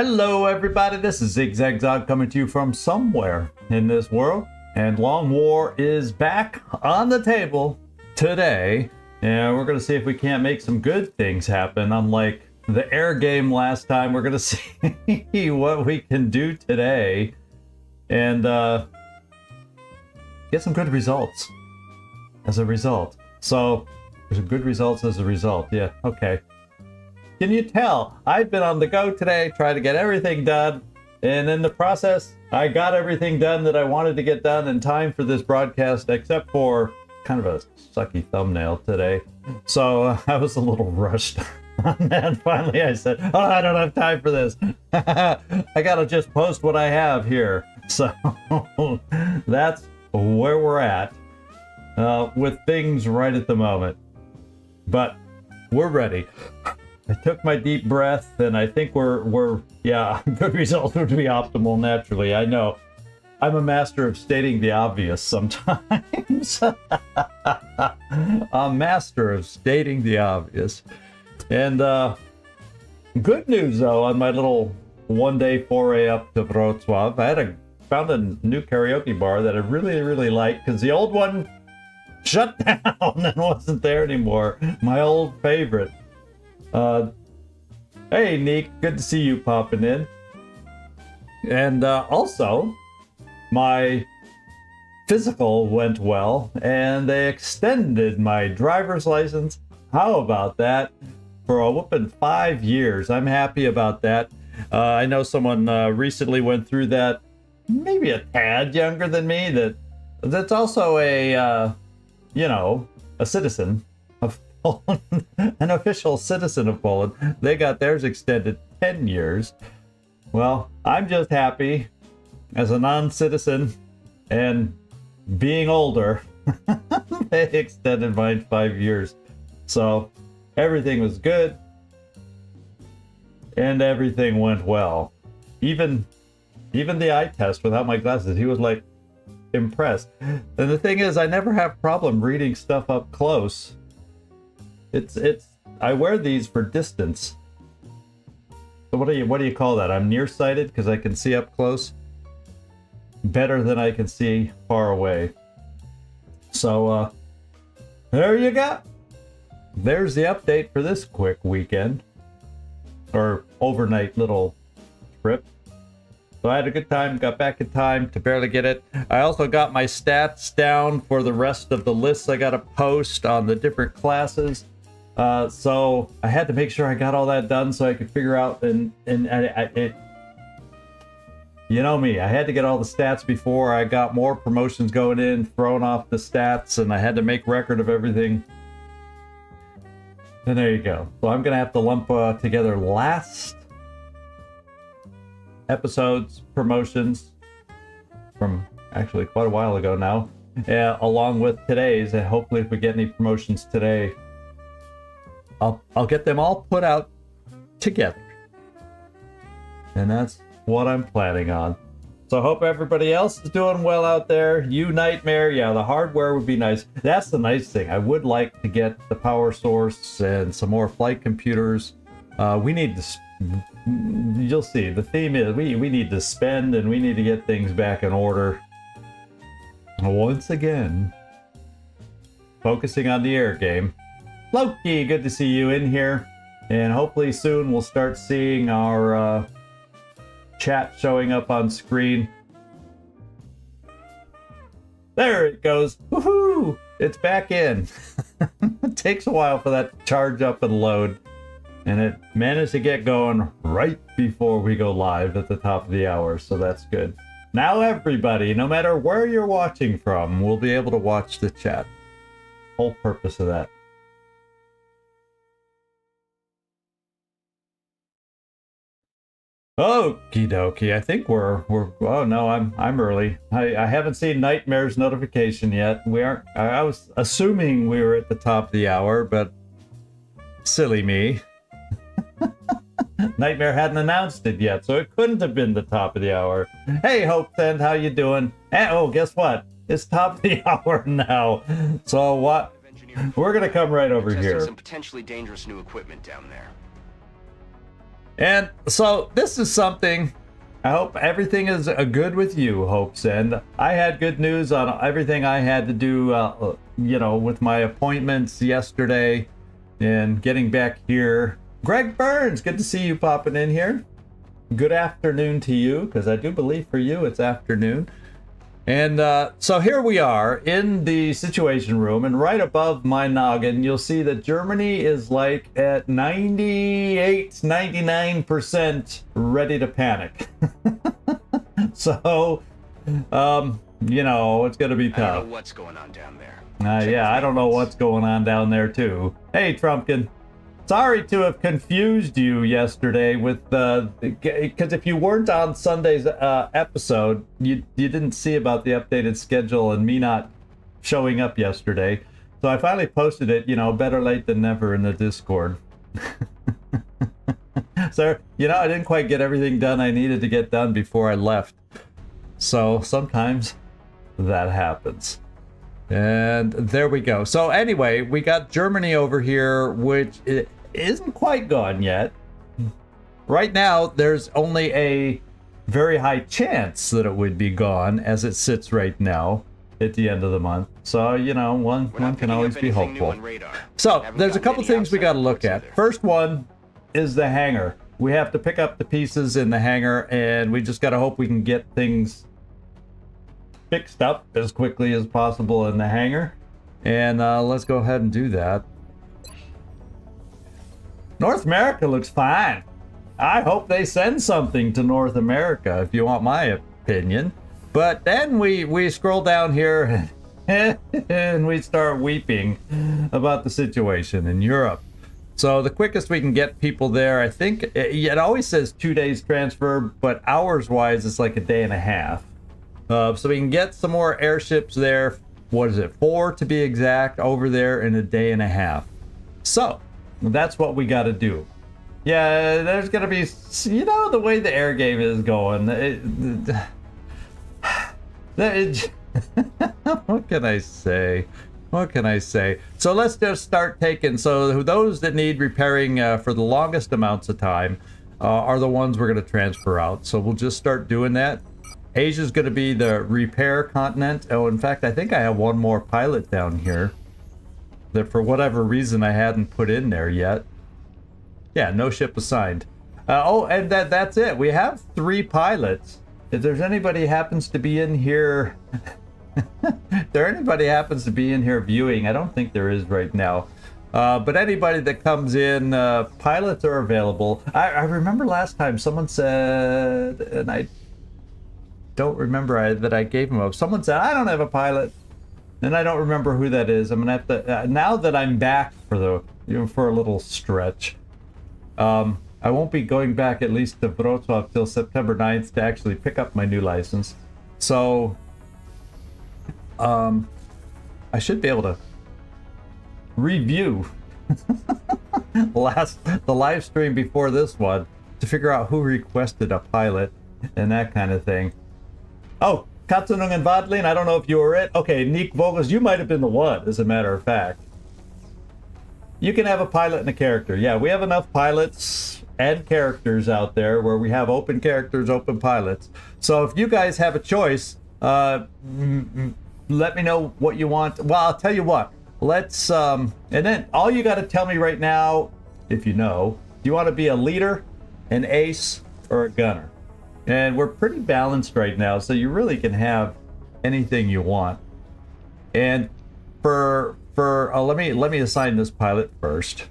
Hello everybody, this is Zigzag coming to you from somewhere in this world, and Long War is back on the table today, and we're gonna see if we can't make some good things happen. Unlike the air game last time, we're gonna see what we can do today and get some good results as a result. So there's good results as a result. Yeah, okay. Can you tell? I've been on the go today, trying to get everything done, and in the process, I got everything done that I wanted to get done in time for this broadcast, except for kind of a sucky thumbnail today. So I was a little rushed on that. Finally, I said, oh, I don't have time for this. I gotta just post what I have here. So that's where we're at with things right at the moment. But we're ready. I took my deep breath, and I think yeah, good results would be optimal naturally. I know. I'm a master of stating the obvious sometimes. A master of stating the obvious. And good news, though, on my little one-day foray up to Wrocław. I found a new karaoke bar that I really, really like, because the old one shut down and wasn't there anymore. My old favorite. Hey Neek, good to see you popping in. And also, my physical went well, and they extended my driver's license. How about that? For a whooping 5 years. I'm happy about that. I know someone recently went through that, maybe a tad younger than me, that's also a, you know, a citizen of Poland, an official citizen of Poland. They got theirs extended 10 years. Well, I'm just happy as a non-citizen and being older, they extended mine 5 years. So everything was good and everything went well. Even the eye test without my glasses, he was like impressed. And the thing is, I never have problem reading stuff up close. I wear these for distance. So what do you call that? I'm nearsighted because I can see up close better than I can see far away. So there you go. There's the update for this quick weekend or overnight little trip. So I had a good time, got back in time to barely get it. I also got my stats down for the rest of the lists I got to post on the different classes. So I had to make sure I got all that done so I could figure out, and you know me, I had to get all the stats before I got more promotions going in, throwing off the stats, and I had to make record of everything. And there you go. So I'm going to have to lump together last episode's promotions from actually quite a while ago now, along with today's, and hopefully if we get any promotions today, I'll get them all put out together. And that's what I'm planning on. So I hope everybody else is doing well out there. You Nightmare, yeah, the hardware would be nice. That's the nice thing. I would like to get the power source and some more flight computers. We need to, you'll see, the theme is we need to spend, and we need to get things back in order. Once again, focusing on the air game. Loki, good to see you in here, and hopefully soon we'll start seeing our chat showing up on screen. There it goes. Woohoo! It's back in. It takes a while for that to charge up and load, and it managed to get going right before we go live at the top of the hour, so that's good. Now everybody, no matter where you're watching from, will be able to watch the chat. Whole purpose of that. Okie dokie, I think we're oh no, I'm early. I haven't seen Nightmare's notification yet. We aren't. I was assuming we were at the top of the hour, but silly me. Nightmare hadn't announced it yet, so it couldn't have been the top of the hour. Hey Hope Send, how you doing? And, oh, guess what? It's top of the hour now. So what? We're gonna come right over here. Some potentially dangerous new equipment down there. And so this is something, I hope everything is good with you, Hopes. And I had good news on everything I had to do, you know, with my appointments yesterday and getting back here. Greg Burns, good to see you popping in here. Good afternoon to you, because I do believe for you it's afternoon. And so here we are in the Situation Room, and right above my noggin, you'll see that Germany is like at 98, 99% ready to panic. So, you know, it's going to be tough. I don't know what's going on down there. Yeah, I don't know what's going on down there, too. Hey, Trumpkin. Sorry to have confused you yesterday with because if you weren't on Sunday's episode, you didn't see about the updated schedule and me not showing up yesterday. So I finally posted it, you know, better late than never in the Discord. So, you know, I didn't quite get everything done I needed to get done before I left. So sometimes that happens. And there we go. So anyway, we got Germany over here, which isn't quite gone yet. Right now, there's only a very high chance that it would be gone as it sits right now at the end of the month. So, you know, one can always be hopeful. So there's a couple things we got to look at. First one is the hangar. We have to pick up the pieces in the hangar, and we just got to hope we can get things fixed up as quickly as possible in the hangar. And let's go ahead and do that. North America looks fine. I hope they send something to North America, if you want my opinion. But then we scroll down here and we start weeping about the situation in Europe. So the quickest we can get people there, I think, it always says 2 days transfer, but hours-wise, it's like a day and a half. So we can get some more airships there. What is it? 4 to be exact, over there in a day and a half. So that's what we got to do. Yeah, there's going to be, you know, the way the air game is going. What can I say? What can I say? So let's just start taking. So those that need repairing for the longest amounts of time are the ones we're going to transfer out. So we'll just start doing that. Asia's going to be the repair continent. Oh, in fact, I think I have one more pilot down here that for whatever reason I hadn't put in there yet. Yeah, no ship assigned. Oh, and that's it. We have 3 pilots. If there's anybody happens to be in here, if there anybody happens to be in here viewing, I don't think there is right now. But anybody that comes in, pilots are available. I remember last time someone said, and I don't remember that I gave them up. Someone said, I don't have a pilot. And I don't remember who that is. I'm gonna have to now that I'm back for a little stretch. I won't be going back at least to Wrocław till September 9th to actually pick up my new license. So I should be able to review the live stream before this one to figure out who requested a pilot and that kind of thing. Oh, Katzenung and Wadlin, I don't know if you were it. Okay, Nick Vogels, you might have been the one, as a matter of fact. You can have a pilot and a character. Yeah, we have enough pilots and characters out there where we have open characters, open pilots. So if you guys have a choice, let me know what you want. Well, I'll tell you what. Let's, and then all you got to tell me right now, if you know, do you want to be a leader, an ace, or a gunner? And we're pretty balanced right now, so you really can have anything you want. And for let me assign this pilot first.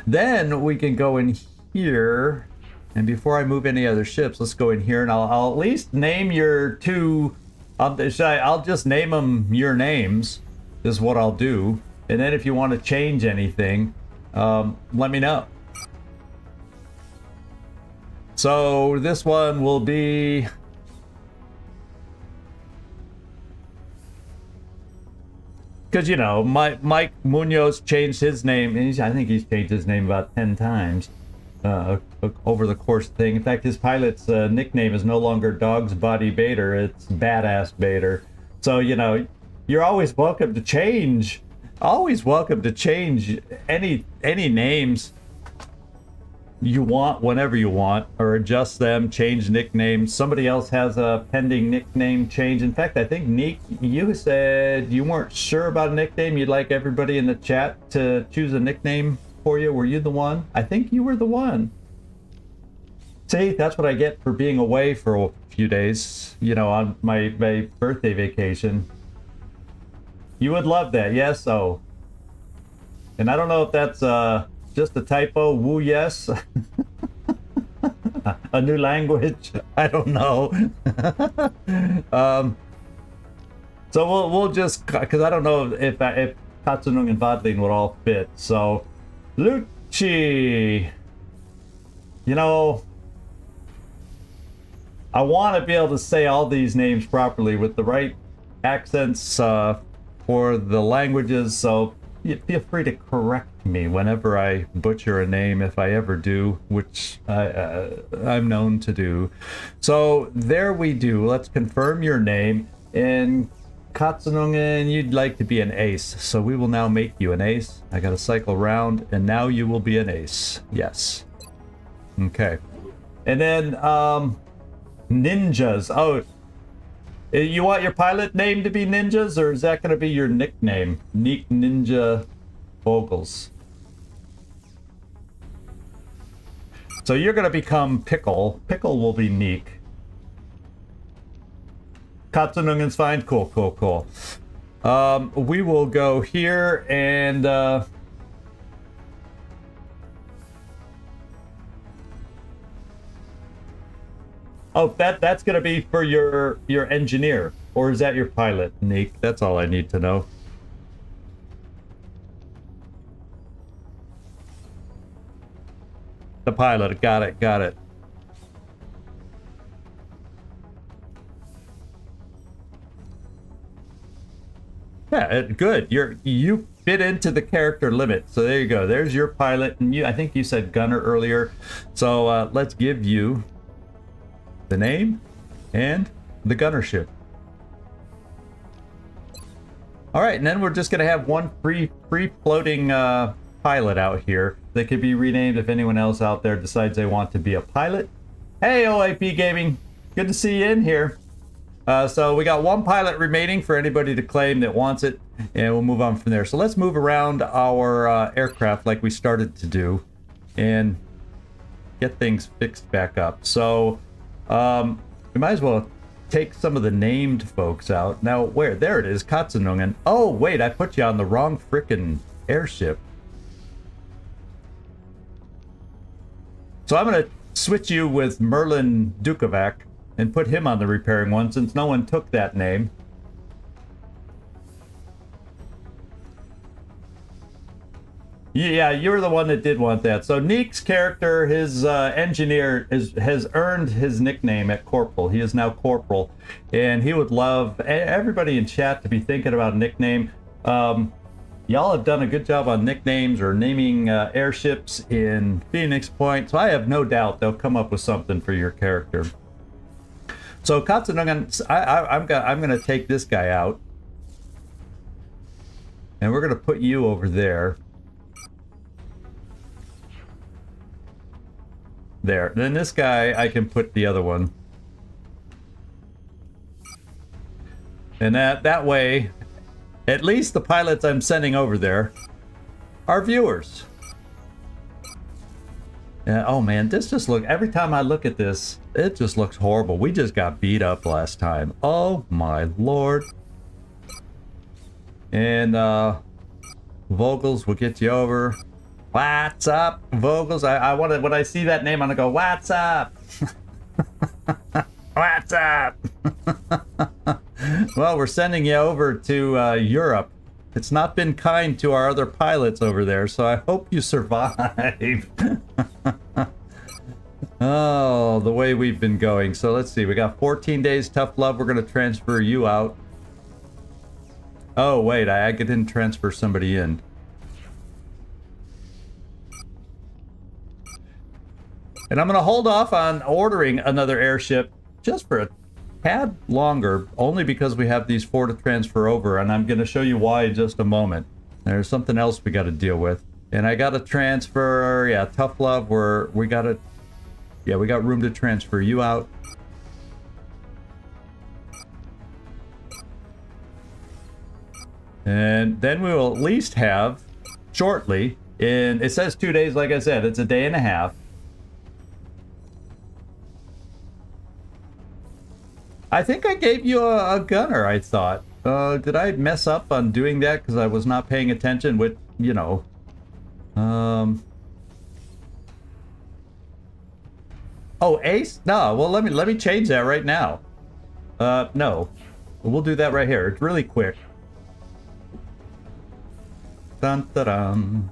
Then we can go in here, and before I move any other ships, let's go in here, and I'll at least name your 2. I'll just name them your names. Is what I'll do. And then if you want to change anything, let me know. So this one will be because, you know, Mike Munoz changed his name, and I think he's changed his name about 10 times over the course thing. In fact, his pilot's nickname is no longer Dog's Body Bader, it's Badass Bader. So, you know, you're always welcome to change. Always welcome to change any names you want whenever you want, or adjust them, change nicknames. Somebody else has a pending nickname change. In fact, I think Neek, you said you weren't sure about a nickname. You'd like everybody in the chat to choose a nickname for you. Were you the one? I think you were the one. See, that's what I get for being away for a few days, you know, on my birthday vacation. You would love that, yes? Oh. And I don't know if that's just a typo. Woo, yes. A new language. I don't know. So we'll just, because I don't know if Katsunung and Vodlin would all fit. So, Lucci. You know, I want to be able to say all these names properly with the right accents for the languages, so feel free to correct me whenever I butcher a name, if I ever do, which I'm known to do. So there we do. Let's confirm your name. And Katsunungen, you'd like to be an ace, so we will now make you an ace. I got to cycle around, and now you will be an ace. Yes. Okay. And then, ninjas. Oh, you want your pilot name to be ninjas, or is that going to be your nickname? Neek Ninja Vogels. So you're going to become Pickle. Pickle will be Neek. Katsunungen's fine. Cool, cool, cool. We will go here and oh, that's gonna be for your engineer, or is that your pilot, Neek? That's all I need to know. The pilot, got it, got it. Yeah, good. You fit into the character limit, so there you go. There's your pilot, and I think you said gunner earlier. So let's give you the name and the gunnership. All right, and then we're just gonna have one free floating pilot out here that could be renamed if anyone else out there decides they want to be a pilot. Hey, OIP Gaming, good to see you in here. So we got one pilot remaining for anybody to claim that wants it, and we'll move on from there. So let's move around our aircraft like we started to do and get things fixed back up. So we might as well take some of the named folks out. Now, where? There it is, Katsunungen. Oh, wait, I put you on the wrong frickin' airship. So I'm going to switch you with Merlin Dukovac and put him on the repairing one since no one took that name. Yeah, you're the one that did want that. So Neek's character, his engineer, has earned his nickname at Corporal. He is now Corporal, and he would love everybody in chat to be thinking about a nickname. Y'all have done a good job on nicknames or naming airships in Phoenix Point, so I have no doubt they'll come up with something for your character. So Katsunungen, I'm gonna take this guy out, and we're gonna put you over there. There. Then this guy, I can put the other one. And that way, at least the pilots I'm sending over there are viewers. Yeah, oh man, this just every time I look at this, it just looks horrible. We just got beat up last time. Oh my lord. And Vogels will get you over. What's up, Vogels? I want to, when I see that name, I'm gonna go, what's up? What's up? Well, we're sending you over to Europe. It's not been kind to our other pilots over there, so I hope you survive. Oh, the way we've been going. So let's see, we got 14 days tough love. We're gonna transfer you out. Oh wait, I didn't transfer somebody in. And I'm going to hold off on ordering another airship just for a tad longer, only because we have these 4 to transfer over, and I'm going to show you why in just a moment. There's something else we got to deal with. And I got to transfer, yeah, Tough Love, we got room to transfer you out. And then we will at least have, shortly, it says 2 days, like I said, it's a day and a half. I think I gave you a gunner, I thought. Did I mess up on doing that because I was not paying attention with, you know... Oh, Ace? No, well, let me change that right now. No. We'll do that right here. It's really quick. Dun, dun, dun.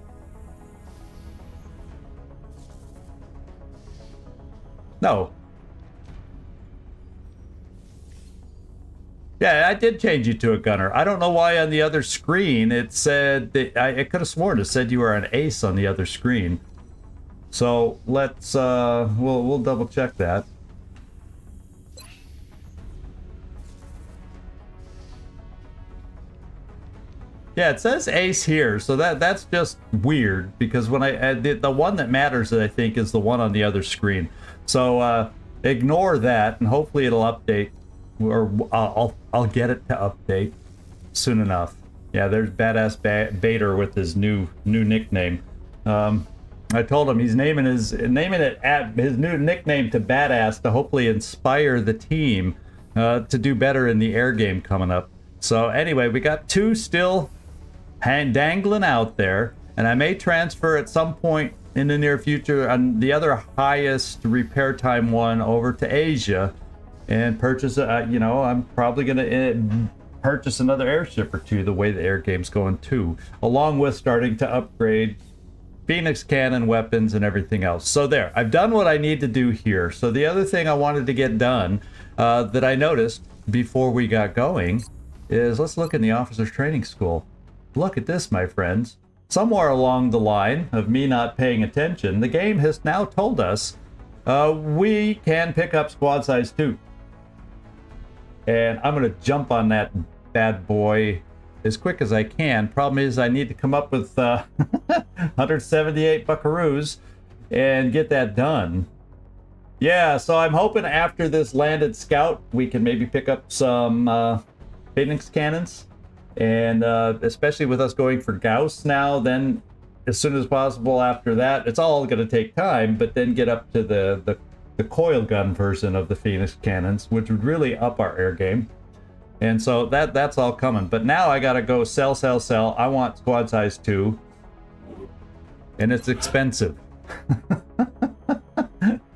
No. Yeah, I did change you to a gunner. I don't know why on the other screen it said that I could have sworn it said you were an ace on the other screen. So let's we'll double check that. Yeah, it says ace here, so that's just weird because when the one that matters, I think, is the one on the other screen. So ignore that, and hopefully it'll update, or I'll get it to update soon enough. Yeah, there's Badass Bader with his new nickname. I told him he's naming his new nickname to Badass to hopefully inspire the team to do better in the air game coming up. So anyway, we got two still dangling out there, and I may transfer at some point in the near future on the other highest repair time one over to Asia and purchase you know, I'm probably gonna purchase another airship or two the way the air game's going too, along with starting to upgrade Phoenix cannon weapons and everything else. So there, I've done what I need to do here. So the other thing I wanted to get done that I noticed before we got going is, let's look in the officers training school. Look at this, my friends. Somewhere along the line of me not paying attention, the game has now told us we can pick up squad size 2. And I'm gonna jump on that bad boy as quick as I can. Problem is I need to come up with 178 buckaroos and get that done. Yeah, so I'm hoping after this landed scout we can maybe pick up some Phoenix cannons, and especially with us going for Gauss now, then as soon as possible after that, it's all going to take time, but then get up to the coil gun version of the Phoenix cannons, which would really up our air game. And so that's all coming. But now I gotta go sell. I want squad size 2. And it's expensive.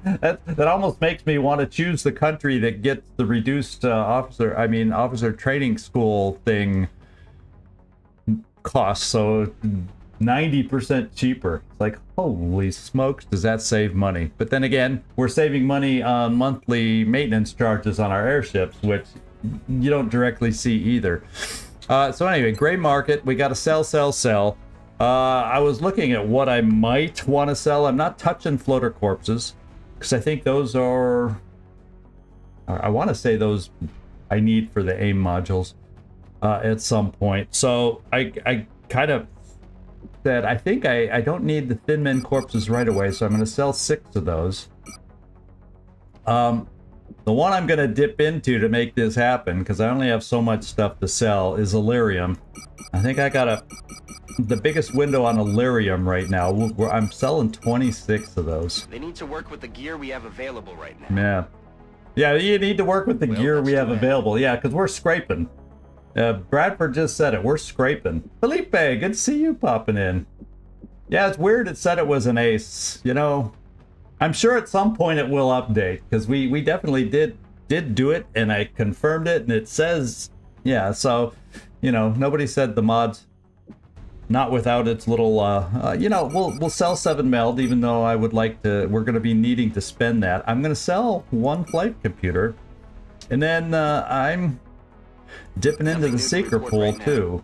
that almost makes me want to choose the country that gets the reduced officer training school thing cost. So 90% cheaper. It's like, holy smokes, does that save money? But then again, we're saving money on monthly maintenance charges on our airships, which you don't directly see either. So anyway, gray market, we got to sell. I was looking at what I might want to sell. I'm not touching floater corpses because I think those are, I want to say those I need for the AIM modules at some point. So I kind of said I think I don't need the thin men corpses right away, so I'm going to sell 6 of those. The one I'm going to dip into to make this happen, because I only have so much stuff to sell, is Illyrium. I think I got the biggest window on Illyrium right now. I'm selling 26 of those. They need to work with the gear we have available right now. Yeah, you need to work with the gear we have available. Yeah, because we're scraping. Bradford just said it. We're scraping. Felipe, good to see you popping in. Yeah, it's weird it said it was an ace. You know, I'm sure at some point it will update, because we definitely did do it, and I confirmed it, and it says, yeah, so, you know, nobody said the mod's not without its little, you know, we'll sell 7 meld, even though I would like to, we're going to be needing to spend that. I'm going to sell 1 flight computer, and then I'm dipping into the seeker pool too.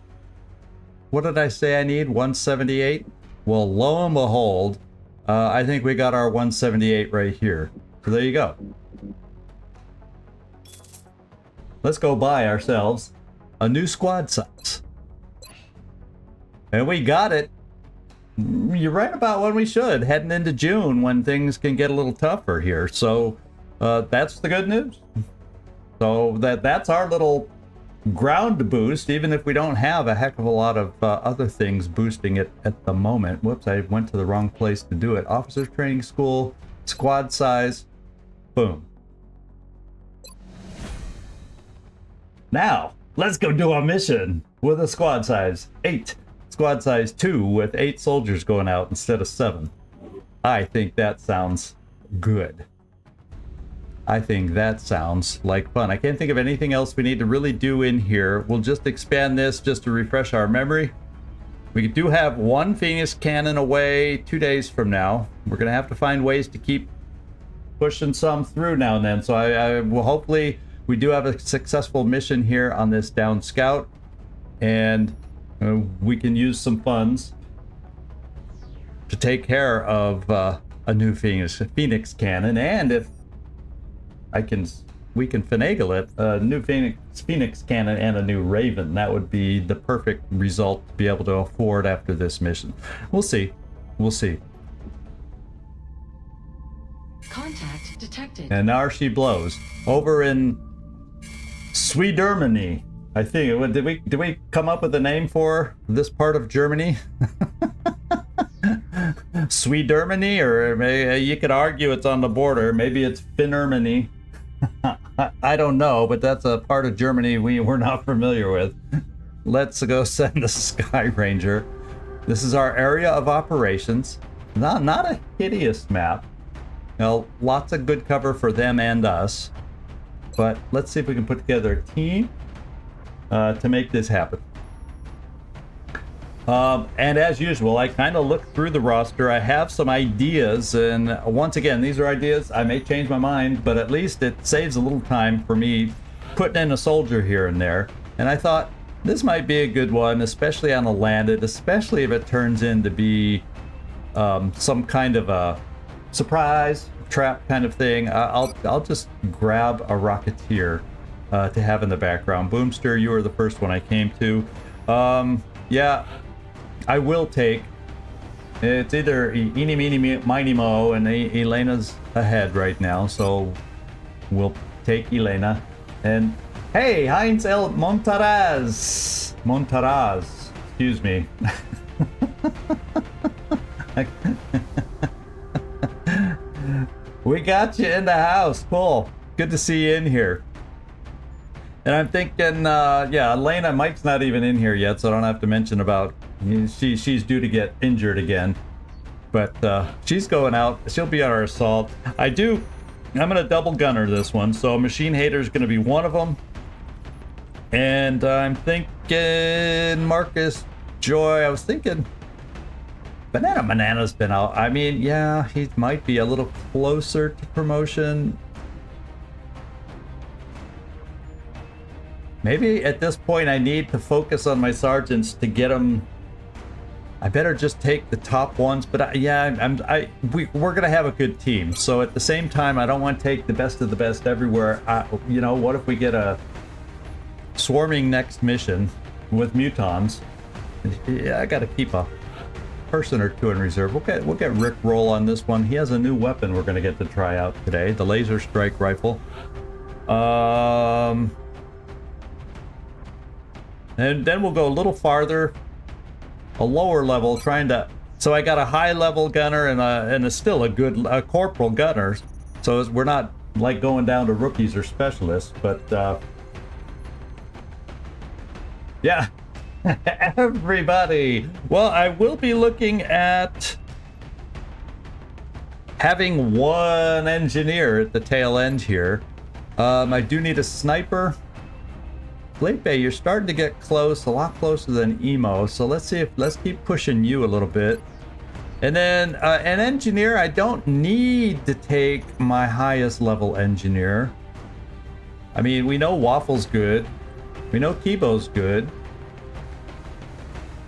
What did I say I need? 178? Well, lo and behold, I think we got our 178 right here. So there you go. Let's go buy ourselves a new squad size. And we got it. you're right about when we should, heading into June when things can get a little tougher here. So that's the good news. So that's our little ground boost, even if we don't have a heck of a lot of other things boosting it at the moment. Whoops, I went to the wrong place to do it. Officers Training School, squad size, boom. Now, let's go do a mission with a squad size 8. Squad size 2 with 8 soldiers going out instead of 7. I think that sounds good. I think that sounds like fun. I can't think of anything else we need to really do in here. We'll just expand this just to refresh our memory. We do have 1 Phoenix cannon away 2 days from now. We're going to have to find ways to keep pushing some through now and then. So I will hopefully we do have a successful mission here on this down scout. And we can use some funds to take care of a new Phoenix cannon. And if we can finagle it, a new Phoenix cannon and a new Raven. That would be the perfect result to be able to afford after this mission. We'll see. We'll see. Contact detected. And now she blows. Over in Sweden, I think. Did we come up with a name for this part of Germany? Sweden, or you could argue it's on the border. Maybe it's Finnermany. I don't know, but that's a part of Germany we're not familiar with. Let's go send the Sky Ranger. This is our area of operations. Not a hideous map. Now, lots of good cover for them and us. But let's see if we can put together a team to make this happen. And as usual, I kind of looked through the roster. I have some ideas, and once again, these are ideas. I may change my mind, but at least it saves a little time for me putting in a soldier here and there. And I thought this might be a good one, especially on a landed, especially if it turns in to be some kind of a surprise trap kind of thing. I'll just grab a Rocketeer to have in the background. Boomster, you were the first one I came to. Yeah. I will take. It's either Eeny, Meeny, Miny, Mo, and Elena's ahead right now, so we'll take Elena. And hey, Heinz L. Montaraz, excuse me. We got you in the house. Cool. Good to see you in here. And I'm thinking, yeah, Elena, Mike's not even in here yet, so I don't have to mention about. She's due to get injured again, but she's going out. She'll be on our assault. I'm gonna double gunner this one, so Machine Hater is gonna be one of them. And I'm thinking Marcus Joy. I was thinking Banana's been out. I mean, yeah, he might be a little closer to promotion. Maybe at this point I need to focus on my sergeants to get them. I better just take the top ones, but we're gonna have a good team. So at the same time, I don't want to take the best of the best everywhere. You know, what if we get a swarming next mission with mutons? Yeah, I got to keep a person or two in reserve. We'll get Rick Roll on this one. He has a new weapon we're gonna get to try out today, the laser strike rifle. And then we'll go a little farther. A lower level, trying to. So I got a high level gunner and still a good corporal gunner. So we're not like going down to rookies or specialists, but yeah, everybody. Well, I will be looking at having one engineer at the tail end here. I do need a sniper. Late Bay, you're starting to get close, a lot closer than Emo. So let's keep pushing you a little bit. And then an engineer, I don't need to take my highest level engineer. I mean, we know Waffle's good. We know Kibo's good.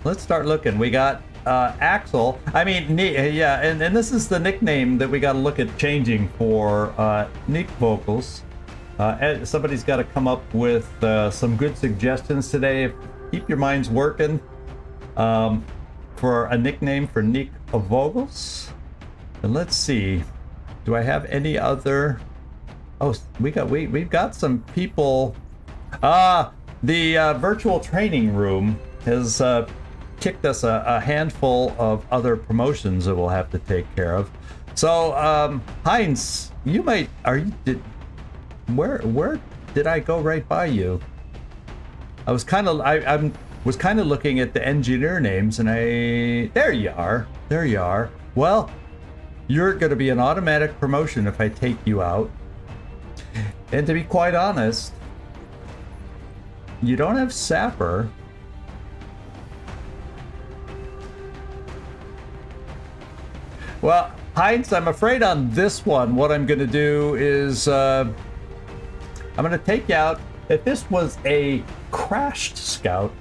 Let's start looking. We got Axel. I mean, yeah, and this is the nickname that we got to look at changing for Nick Vocals. Somebody's got to come up with some good suggestions today. Keep your minds working. for a nickname for Nick Vogels. And let's see. Do I have any other? Oh, we've got some people. The virtual training room has kicked us a handful of other promotions that we'll have to take care of. So, Heinz, you might. Where did I go right by you? I was kind of. I was kind of looking at the engineer names, and there you are. There you are. Well, you're going to be an automatic promotion if I take you out. And to be quite honest, you don't have Sapper. Well, Heinz, I'm afraid on this one, what I'm going to do is I'm going to take you out. If this was a crashed scout,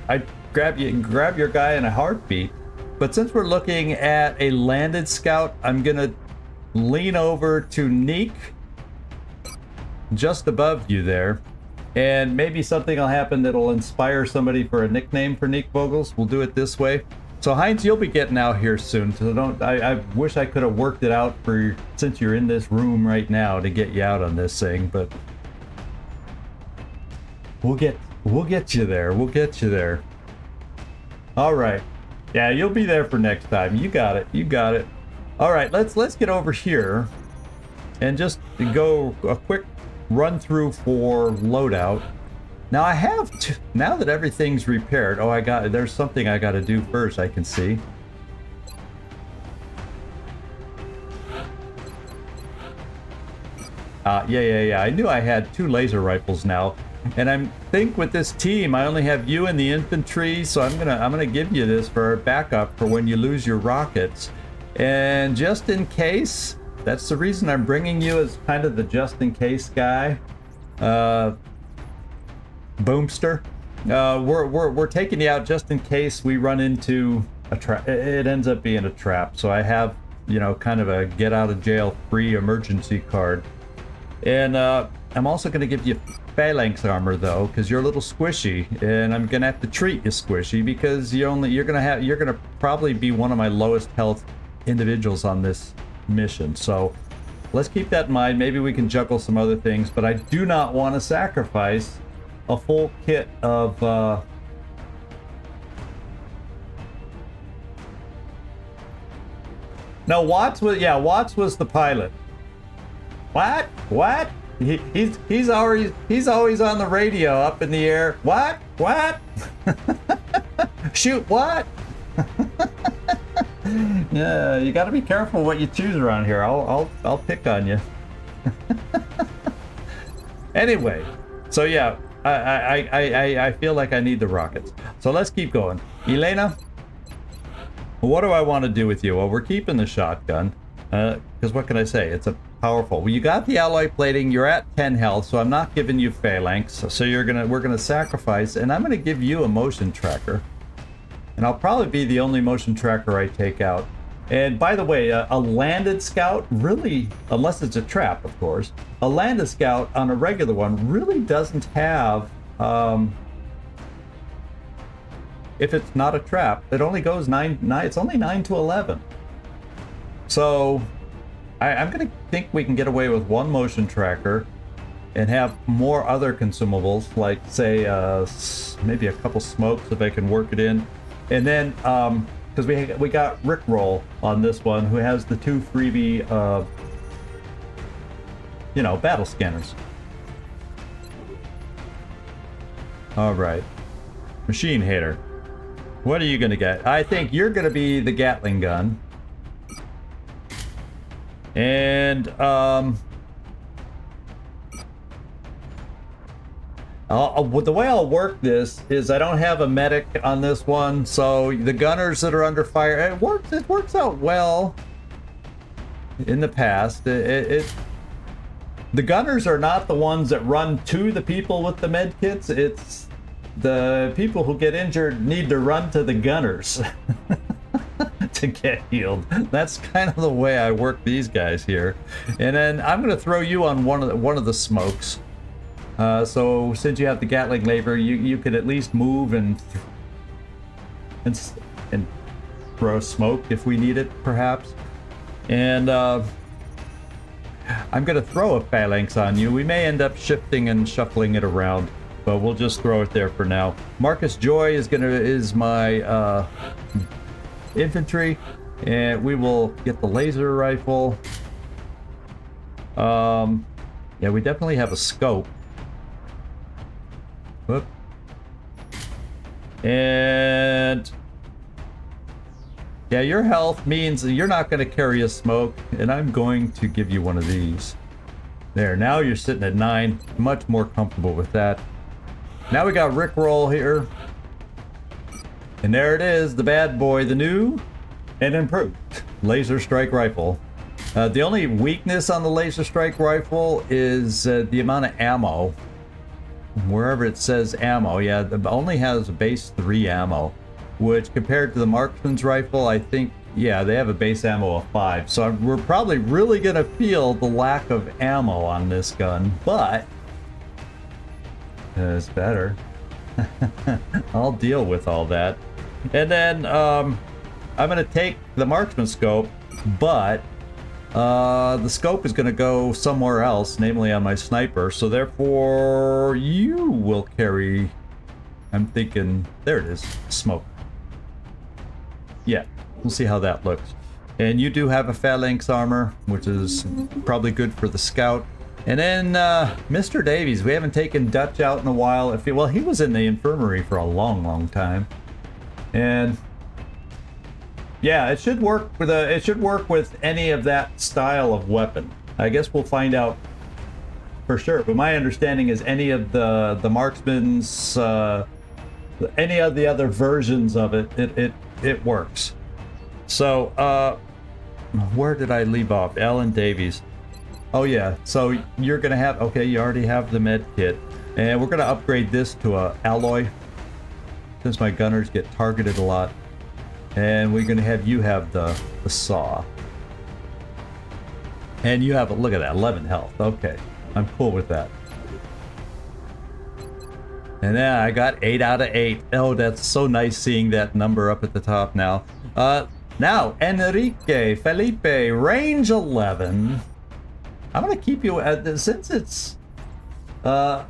I'd grab your guy in a heartbeat. But since we're looking at a landed scout, I'm going to lean over to Neek, just above you there. And maybe something will happen that'll inspire somebody for a nickname for Nick Vogels. We'll do it this way. So Heinz, you'll be getting out here soon. So I wish I could have worked it out for you, since you're in this room right now, to get you out on this thing, but we'll get you there. We'll get you there. All right. Yeah, you'll be there for next time. You got it. You got it. All right, let's get over here and just go a quick run through for loadout. Now I have now that everything's repaired. Oh, there's something I got to do first. I can see. Yeah. I knew I had 2 laser rifles now, and I think with this team I only have you and the infantry, so I'm gonna give you this for backup for when you lose your rockets, and just in case. That's the reason I'm bringing you as kind of the just-in-case guy. Boomster. We're taking you out just in case we run into a trap. It ends up being a trap. So I have, kind of a get-out-of-jail-free emergency card. And I'm also going to give you phalanx armor though, because you're a little squishy, and I'm going to have to treat you squishy because you're going to probably be one of my lowest health individuals on this mission. So let's keep that in mind. Maybe we can juggle some other things, but I do not want to sacrifice a full kit of no, Watts was the pilot. What? He's always on the radio up in the air. What? Shoot, what? Yeah, you got to be careful what you choose around here. I'll pick on you. Anyway, so yeah, I feel like I need the rockets. So let's keep going. Elena, what do I want to do with you? Well, we're keeping the shotgun, because what can I say? It's a powerful. Well, you got the alloy plating. You're at 10 health, so I'm not giving you phalanx. So we're gonna sacrifice, and I'm gonna give you a motion tracker. And I'll probably be the only motion tracker I take out. And by the way, a landed scout really, unless it's a trap, of course, a landed scout on a regular one really doesn't have, if it's not a trap, it only goes 9, it's only 9 to 11. So I'm going to think we can get away with one motion tracker and have more other consumables, like say maybe a couple smokes if I can work it in. And then, because we got Rickroll on this one, who has the 2 freebie, battle scanners. All right, Machine Hater. What are you gonna get? I think you're gonna be the Gatling gun. And the way I'll work this is I don't have a medic on this one, so the gunners that are under fire, it works out well in the past. The gunners are not the ones that run to the people with the med kits. It's the people who get injured need to run to the gunners to get healed. That's kind of the way I work these guys here. And then I'm going to throw you on one of the smokes. So since you have the Gatling laser, you could at least move and throw smoke if we need it, perhaps. And I'm gonna throw a phalanx on you. We may end up shifting and shuffling it around, but we'll just throw it there for now. Marcus Joy is my infantry, and we will get the laser rifle. Yeah, we definitely have a scope. Whoop. And yeah, your health means you're not going to carry a smoke, and I'm going to give you one of these. There, now you're sitting at 9. Much more comfortable with that. Now we got Rickroll here. And there it is, the bad boy, the new and improved laser strike rifle. The only weakness on the laser strike rifle is the amount of ammo. Wherever it says ammo, yeah, it only has a base 3 ammo, which compared to the marksman's rifle, I think, yeah, they have a base ammo of 5. So we're probably really gonna feel the lack of ammo on this gun, but it's better. I'll deal with all that. And then I'm gonna take the marksman scope, but the scope is going to go somewhere else, namely on my sniper, so therefore you will carry, I'm thinking, there it is, smoke. Yeah, we'll see how that looks. And you do have a phalanx armor, which is probably good for the scout. And then Mr. Davies, we haven't taken Dutch out in a while. Well, he was in the infirmary for a long time. And yeah, it should work with any of that style of weapon. I guess we'll find out for sure. But my understanding is any of the marksman's, any of the other versions of it works. So where did I leave off? Alan Davies. Oh yeah. So you're gonna have, okay, you already have the med kit, and we're gonna upgrade this to a alloy since my gunners get targeted a lot. And we're gonna have you have the saw. And you have, look at that, 11 health. Okay, I'm cool with that. And then I got 8 out of 8. Oh, that's so nice seeing that number up at the top now. Now, Enrique Felipe, range 11. I'm gonna keep you at, since it's kind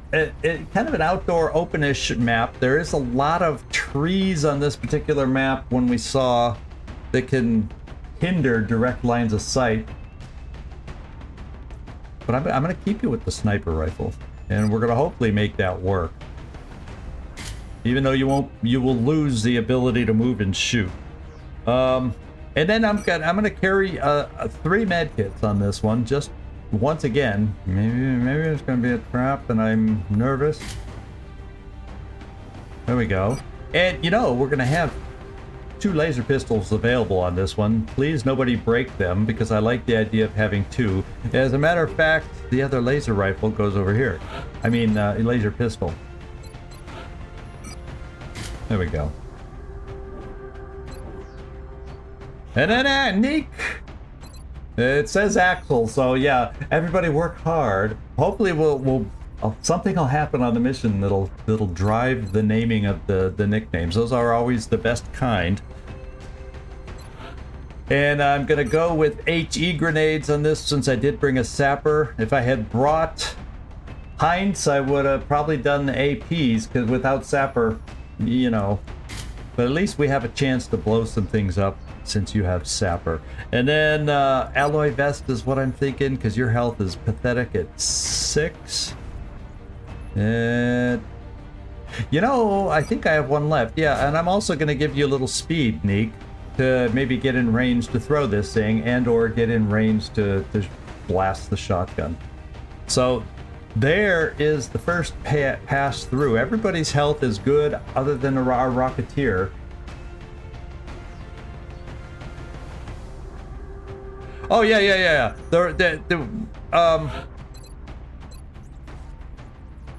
of an outdoor openish map. There is a lot of trees on this particular map when we saw that can hinder direct lines of sight. But I'm going to keep you with the sniper rifle, and we're going to hopefully make that work. Even though you will lose the ability to move and shoot. And then I'm going to carry 3 med kits on this one, just once again. Maybe it's going to be a trap and I'm nervous. There we go. And you know, we're going to have 2 laser pistols available on this one. Please nobody break them, because I like the idea of having 2. As a matter of fact, the other laser rifle goes over here. I mean, laser pistol. There we go. And then Nick. It says Axel, so yeah, everybody work hard. Hopefully something will happen on the mission that'll drive the naming of the nicknames. Those are always the best kind. And I'm gonna go with HE grenades on this, since I did bring a sapper. If I had brought Heinz, I would have probably done the APs, because without sapper, you know. But at least we have a chance to blow some things up, since you have sapper. And then alloy vest is what I'm thinking, because your health is pathetic at 6. And you know, I think I have 1 left. Yeah, and I'm also going to give you a little speed, Neek, to maybe get in range to throw this thing, and or get in range to blast the shotgun. So there is the first pass through. Everybody's health is good other than our Rocketeer. Oh yeah.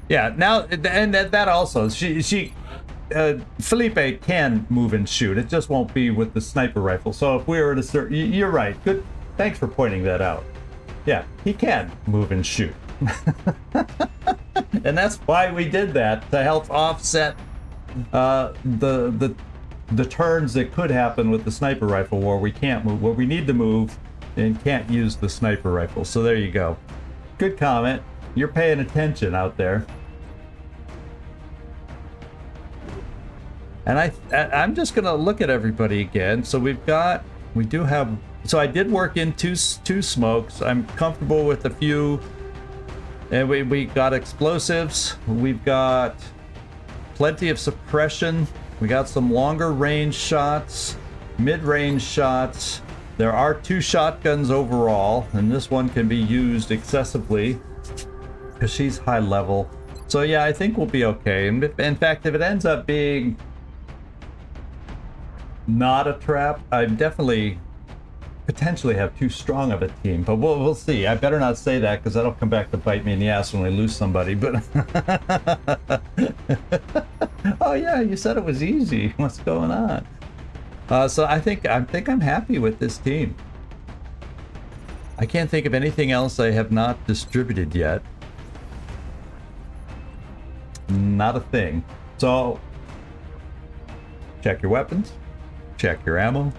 Yeah. Now, and that also, Felipe can move and shoot. It just won't be with the sniper rifle. So if we were to, you're right. Good. Thanks for pointing that out. Yeah, he can move and shoot. And that's why we did that, to help offset the the turns that could happen with the sniper rifle where we can't move, where we need to move and can't use the sniper rifle. So there you go. Good comment. You're paying attention out there. And I'm just gonna look at everybody again. So we do have, so I did work in two smokes. I'm comfortable with a few, and we got explosives. We've got plenty of suppression. We got some longer range shots, mid-range shots. There are 2 shotguns overall, and this one can be used excessively because she's high level. So yeah, I think we'll be okay. And in fact, if it ends up being not a trap, I definitely potentially have too strong of a team, but we'll see. I better not say that because that'll come back to bite me in the ass when we lose somebody. But oh yeah, you said it was easy. What's going on? So I think I'm happy with this team. I can't think of anything else I have not distributed yet. Not a thing. So check your weapons, check your ammo,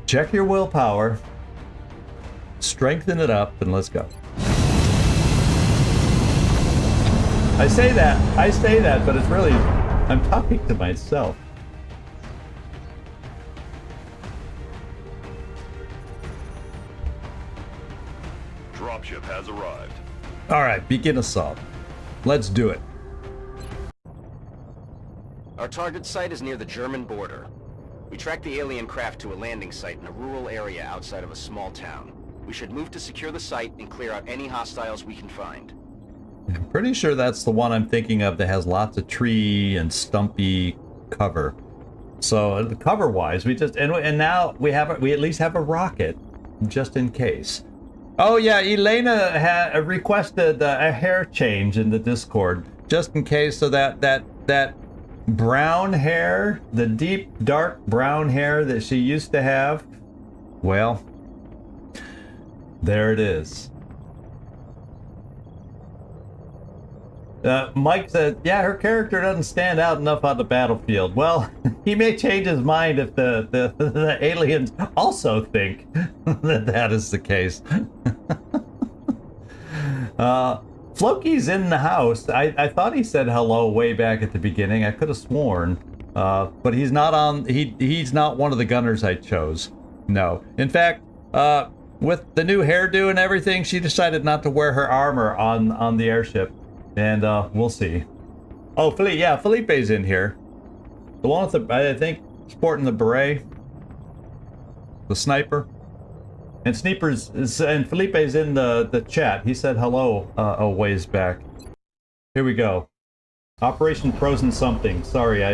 check your willpower, strengthen it up, and let's go. I say that, but it's really, I'm talking to myself. Dropship has arrived. All right, begin assault. Let's do it. Our target site is near the German border. We tracked the alien craft to a landing site in a rural area outside of a small town. We should move to secure the site and clear out any hostiles we can find. I'm pretty sure that's the one I'm thinking of that has lots of tree and stumpy cover. So cover-wise, we just and now we at least have a rocket just in case. Oh yeah, Elena requested a hair change in the Discord just in case, so that brown hair, the deep dark brown hair that she used to have, well, there it is. Mike said, yeah, her character doesn't stand out enough on the battlefield. Well, he may change his mind if the aliens also think that is the case. Floki's in the house. I thought he said hello way back at the beginning. I could have sworn. But he's not on, he's not one of the gunners I chose. No. In fact, with the new hairdo and everything, she decided not to wear her armor on the airship. And we'll see. Oh, Felipe's in here. The one with the, I think, sporting the beret. The sniper. And and Felipe's in the chat. He said hello a ways back. Here we go. Operation Frozen Something. Sorry,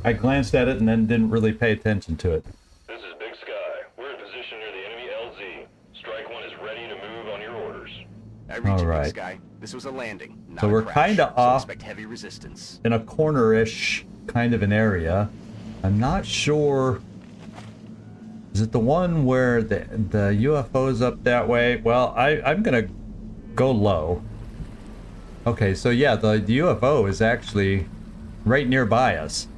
I glanced at it and then didn't really pay attention to it. This is Big Sky. We're in position near the enemy LZ. Strike One is ready to move on your orders. I read you, Big Sky. This was a landing, not so a we're crash, kind of so off expect heavy resistance. in a corner-ish kind of an area. I'm not sure. Is it the one where the UFO's up that way? Well, I'm gonna go low. Okay, so yeah, the UFO is actually right nearby us.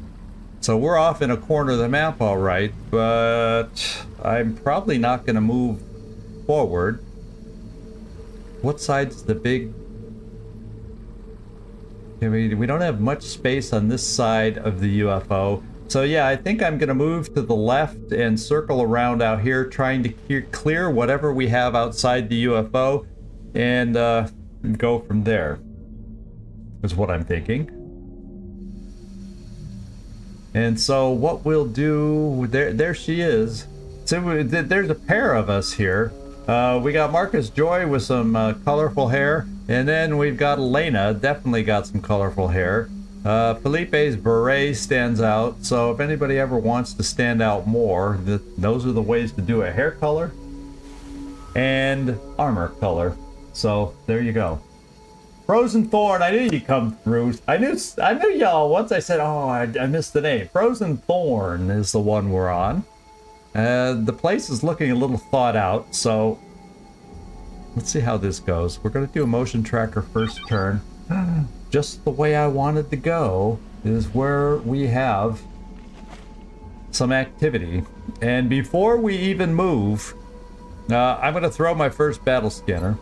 So we're off in a corner of the map, all right, but I'm probably not gonna move forward. What side's the big... I mean, we don't have much space on this side of the UFO. So yeah, I think I'm gonna move to the left and circle around out here, trying to clear whatever we have outside the UFO, and go from there, is what I'm thinking. And so what we'll do, there she is. So there's a pair of us here. We got Marcus Joy with some colorful hair, and then we've got Elena, definitely got some colorful hair. Felipe's beret stands out, so if anybody ever wants to stand out more, those are the ways to do it. Hair color and armor color. So there you go. Frozen Thorn, I knew you'd come through. I knew y'all. Once I said, oh, I missed the name. Frozen Thorn is the one we're on. The place is looking a little thought out, so let's see how this goes. We're going to do a motion tracker first turn. just the way I wanted to go, is where we have some activity. And before we even move, I'm going to throw my first battle scanner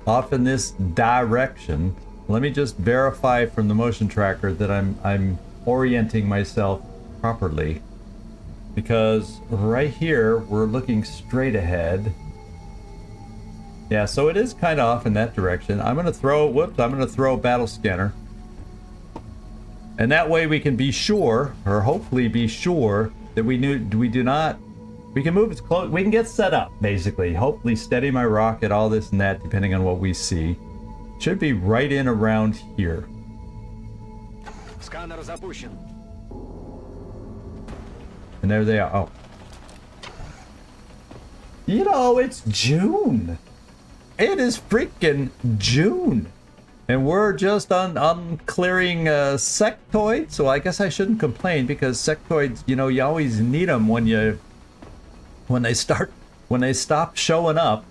off in this direction. Let me just verify from the motion tracker that I'm orienting myself properly, because right here we're looking straight ahead. Yeah, so it is kind of off in that direction. I'm going to throw, I'm going to throw a battle scanner. And that way we can be sure, or hopefully be sure, that we do not, we can move as close, we can get set up, basically. Hopefully steady my rocket, all this and that, depending on what we see. Should be right in around here. Scanner запущен. And there they are. Oh. You know, it's June. It is freaking June. And we're just on clearing sectoids. So I guess I shouldn't complain, because sectoids, you know, you always need them when they stop showing up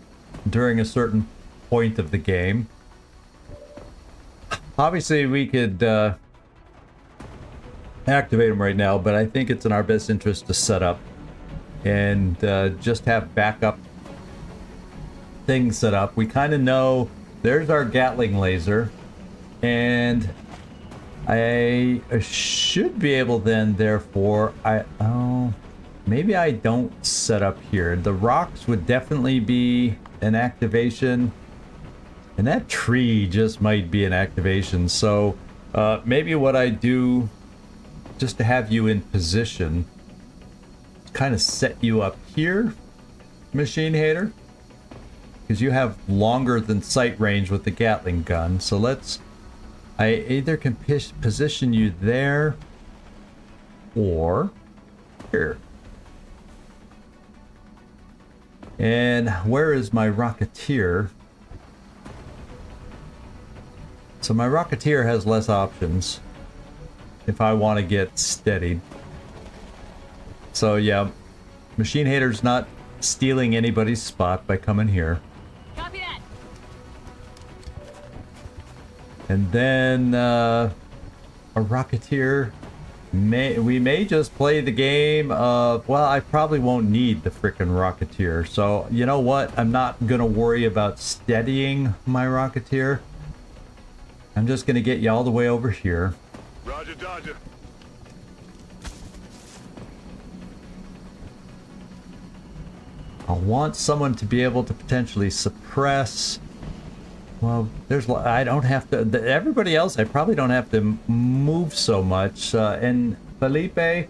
during a certain point of the game. Obviously we could activate them right now, but I think it's in our best interest to set up and just have backup things set up. We kind of know there's our Gatling laser, and I should be able then, therefore, maybe I don't set up here. The rocks would definitely be an activation, and that tree just might be an activation. So maybe what I do, just to have you in position, kind of set you up here, Machine Hater, because you have longer than sight range with the Gatling gun. So I either can position you there or here. And where is my Rocketeer? So my Rocketeer has less options if I want to get steadied. So yeah, Machine Hater's not stealing anybody's spot by coming here. Copy that. And then a Rocketeer, we may just play the game of, well, I probably won't need the frickin' Rocketeer. So you know what? I'm not gonna worry about steadying my Rocketeer. I'm just gonna get you all the way over here. Roger, Dodger. I want someone to be able to potentially suppress. Well, I don't have to. Everybody else, I probably don't have to move so much. And Felipe, I'm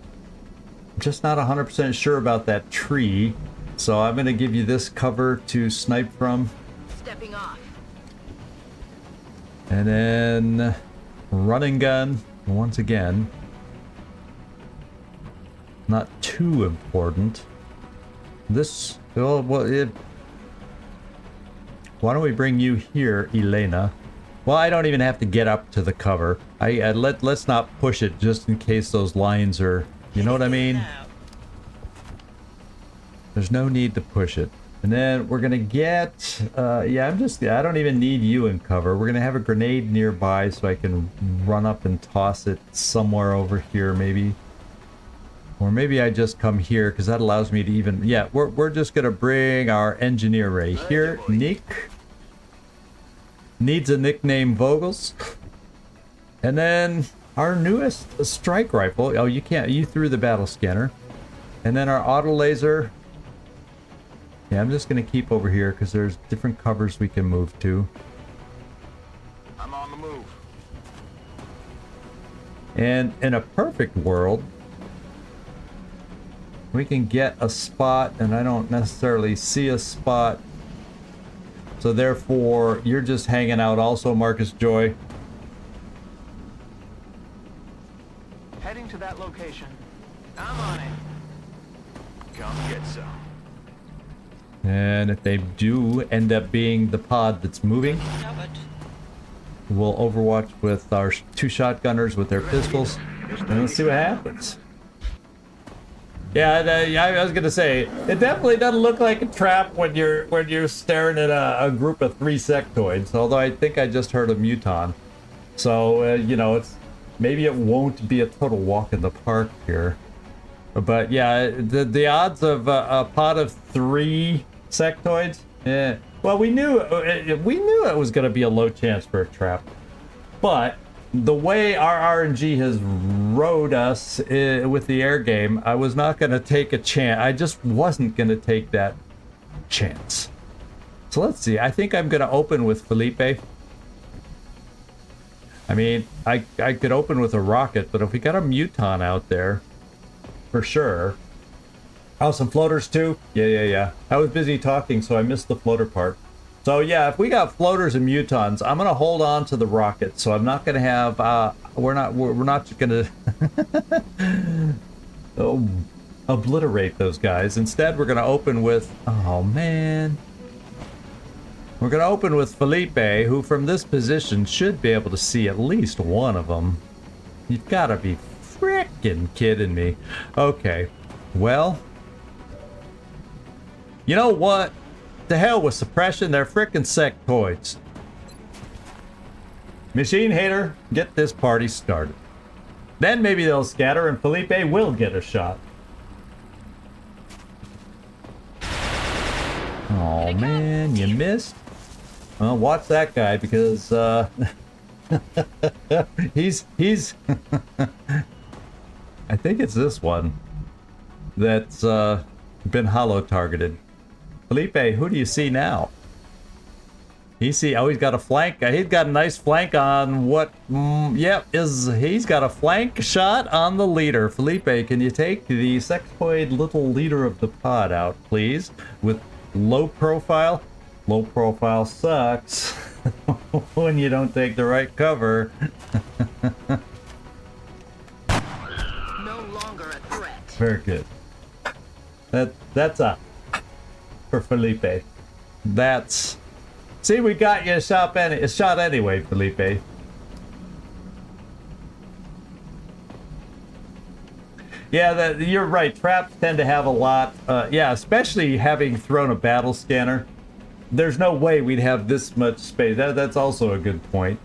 just not 100% sure about that tree. So I'm going to give you this cover to snipe from. Stepping off. And then running gun, once again. Not too important. This, well, why don't we bring you here, Elena? Well, I don't even have to get up to the cover. Let's not push it just in case those lines are, you know what I mean? There's no need to push it. And then we're gonna get, yeah, I don't even need you in cover. We're gonna have a grenade nearby so I can run up and toss it somewhere over here, maybe. Or maybe I just come here, because that allows me to even, yeah, we're just gonna bring our engineer right here. Nick needs a nickname, Vogels. And then our newest strike rifle. Oh, you threw the battle scanner. And then our auto laser. Yeah, I'm just gonna keep over here because there's different covers we can move to. I'm on the move. And in a perfect world, we can get a spot, and I don't necessarily see a spot. So therefore, you're just hanging out also, Marcus Joy. Heading to that location. I'm on it. Come get some. And if they do end up being the pod that's moving, we'll overwatch with our two shotgunners with their pistols, and let's see what happens. Yeah, I was gonna say it definitely doesn't look like a trap when you're staring at a group of 3 sectoids. Although I think I just heard a muton, so you know, it's maybe it won't be a total walk in the park here. But yeah, the odds of a pod of 3 sectoids. Well, we knew it was gonna be a low chance for a trap, but the way our RNG has rode us with the air game, I was not going to take a chance. I just wasn't going to take that chance. So let's see. I think I'm going to open with Felipe. I mean, I could open with a rocket, but if we got a muton out there, for sure. Oh, some floaters too? Yeah. I was busy talking, so I missed the floater part. So yeah, if we got floaters and mutons, I'm gonna hold on to the rocket. So I'm not gonna have. We're not gonna obliterate those guys. Instead, we're gonna open with. Oh man. We're gonna open with Felipe, who from this position should be able to see at least one of them. You've gotta be frickin' kidding me. Okay, well, you know what? The hell with suppression, they're frickin' sectoids. Machine hater, get this party started. Then maybe they'll scatter and Felipe will get a shot. Oh man, you missed. Well, watch that guy because he's I think it's this one that's been hollow targeted. Felipe, who do you see now? He's got a flank. He's got a nice flank on what? He's got a flank shot on the leader. Felipe, can you take the sectoid little leader of the pod out, please? With low profile. Low profile sucks when you don't take the right cover. No longer a threat. Very good. That's up for Felipe. That's. See, we got you a shot anyway, Felipe. Yeah, you're right. Traps tend to have a lot. Yeah, especially having thrown a battle scanner. There's no way we'd have this much space. That's also a good point.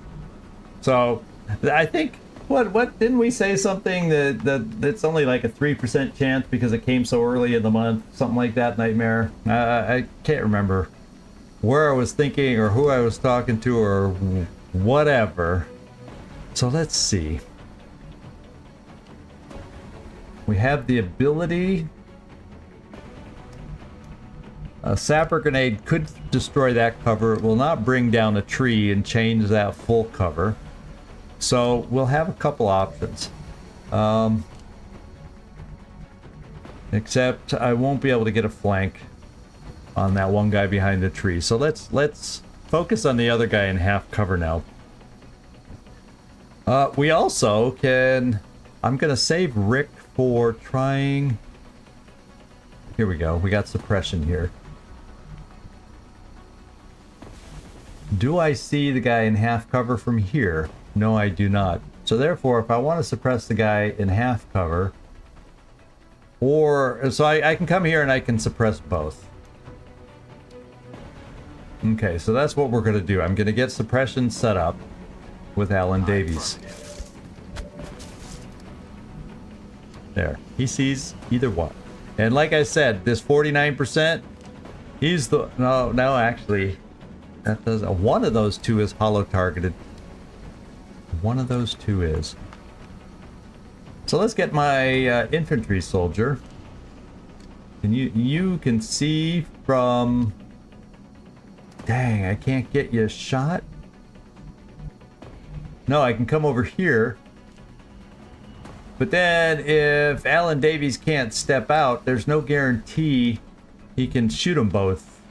So, I think what didn't we say something that it's only like a 3% chance because it came so early in the month, something like that, Nightmare. I can't remember where I was thinking or who I was talking to or whatever. So let's see. We have the ability. A sapper grenade could destroy that cover. It will not bring down a tree and change that full cover. So we'll have a couple options. Except I won't be able to get a flank on that one guy behind the tree. So let's focus on the other guy in half cover now. We also can. I'm gonna save Rick for trying. Here we go. We got suppression here. Do I see the guy in half cover from here? No, I do not. So therefore, if I want to suppress the guy in half cover, so I can come here and I can suppress both. Okay, so that's what we're going to do. I'm going to get suppression set up with Alan Davies. There. He sees either one. And like I said, this 49%, he's the... No, actually, that does... One of those two is hollow targeted. One of those two is. So let's get my infantry soldier. And you can see from... Dang, I can't get you a shot? No, I can come over here. But then if Alan Davies can't step out, there's no guarantee he can shoot them both.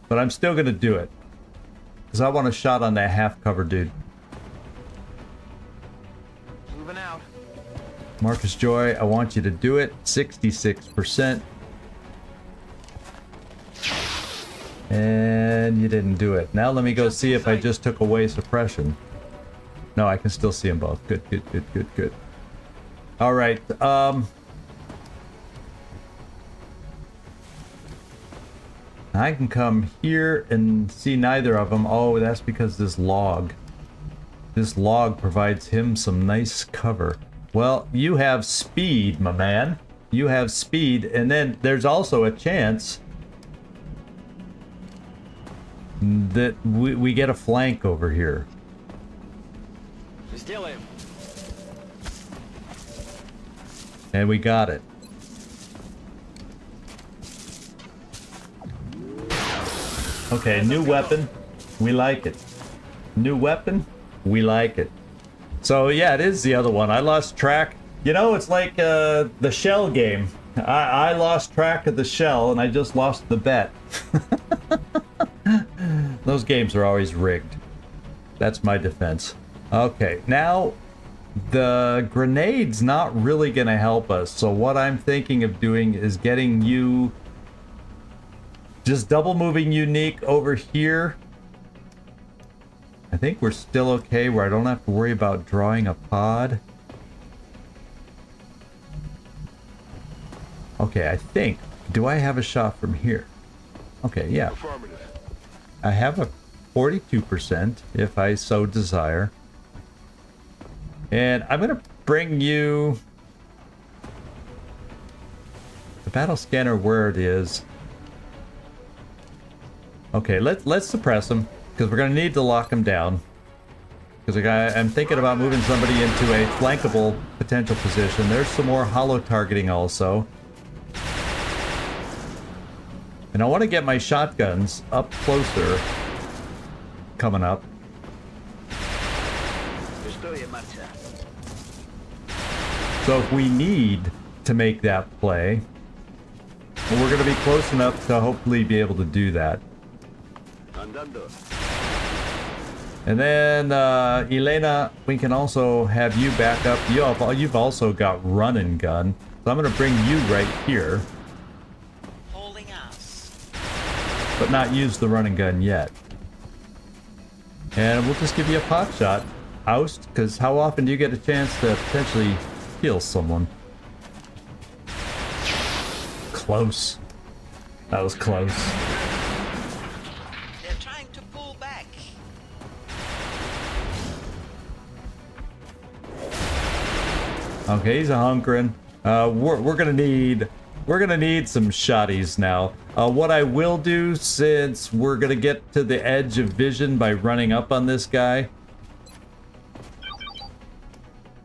But I'm still going to do it. Because I want a shot on that half-cover dude. Moving out. Marcus Joy, I want you to do it. 66%. And you didn't do it. Now let me go see if I just took away suppression. No, I can still see them both. Good. All right. I can come here and see neither of them. Oh, that's because this log. This log provides him some nice cover. Well, you have speed, my man. You have speed, and then there's also a chance that we get a flank over here. And we got it. Okay, new weapon. We like it. New weapon. We like it. So yeah, it is the other one. I lost track. You know, it's like the shell game. I lost track of the shell and I just lost the bet. Those games are always rigged. That's my defense. Okay, now the grenade's not really gonna help us. So what I'm thinking of doing is getting you, just double moving Unique over here. I think we're still okay where I don't have to worry about drawing a pod. Okay, I think. Do I have a shot from here? Okay, yeah. I have a 42% if I so desire. And I'm gonna bring you the battle scanner where it is. Okay, let's suppress him because we're gonna need to lock him down. Because I'm thinking about moving somebody into a flankable potential position. There's some more hollow targeting also. And I want to get my shotguns up closer. Coming up. So if we need to make that play, well, we're going to be close enough to hopefully be able to do that. And then, Elena, we can also have you back up. You've also got run and gun. So I'm going to bring you right here. Holding us. But not use the run and gun yet. And we'll just give you a pot shot. Oust, because how often do you get a chance to potentially heal someone? Close. That was close. They're trying to pull back. Okay, he's a hunkering. We're gonna need some shotties now. What I will do, since we're gonna get to the edge of vision by running up on this guy,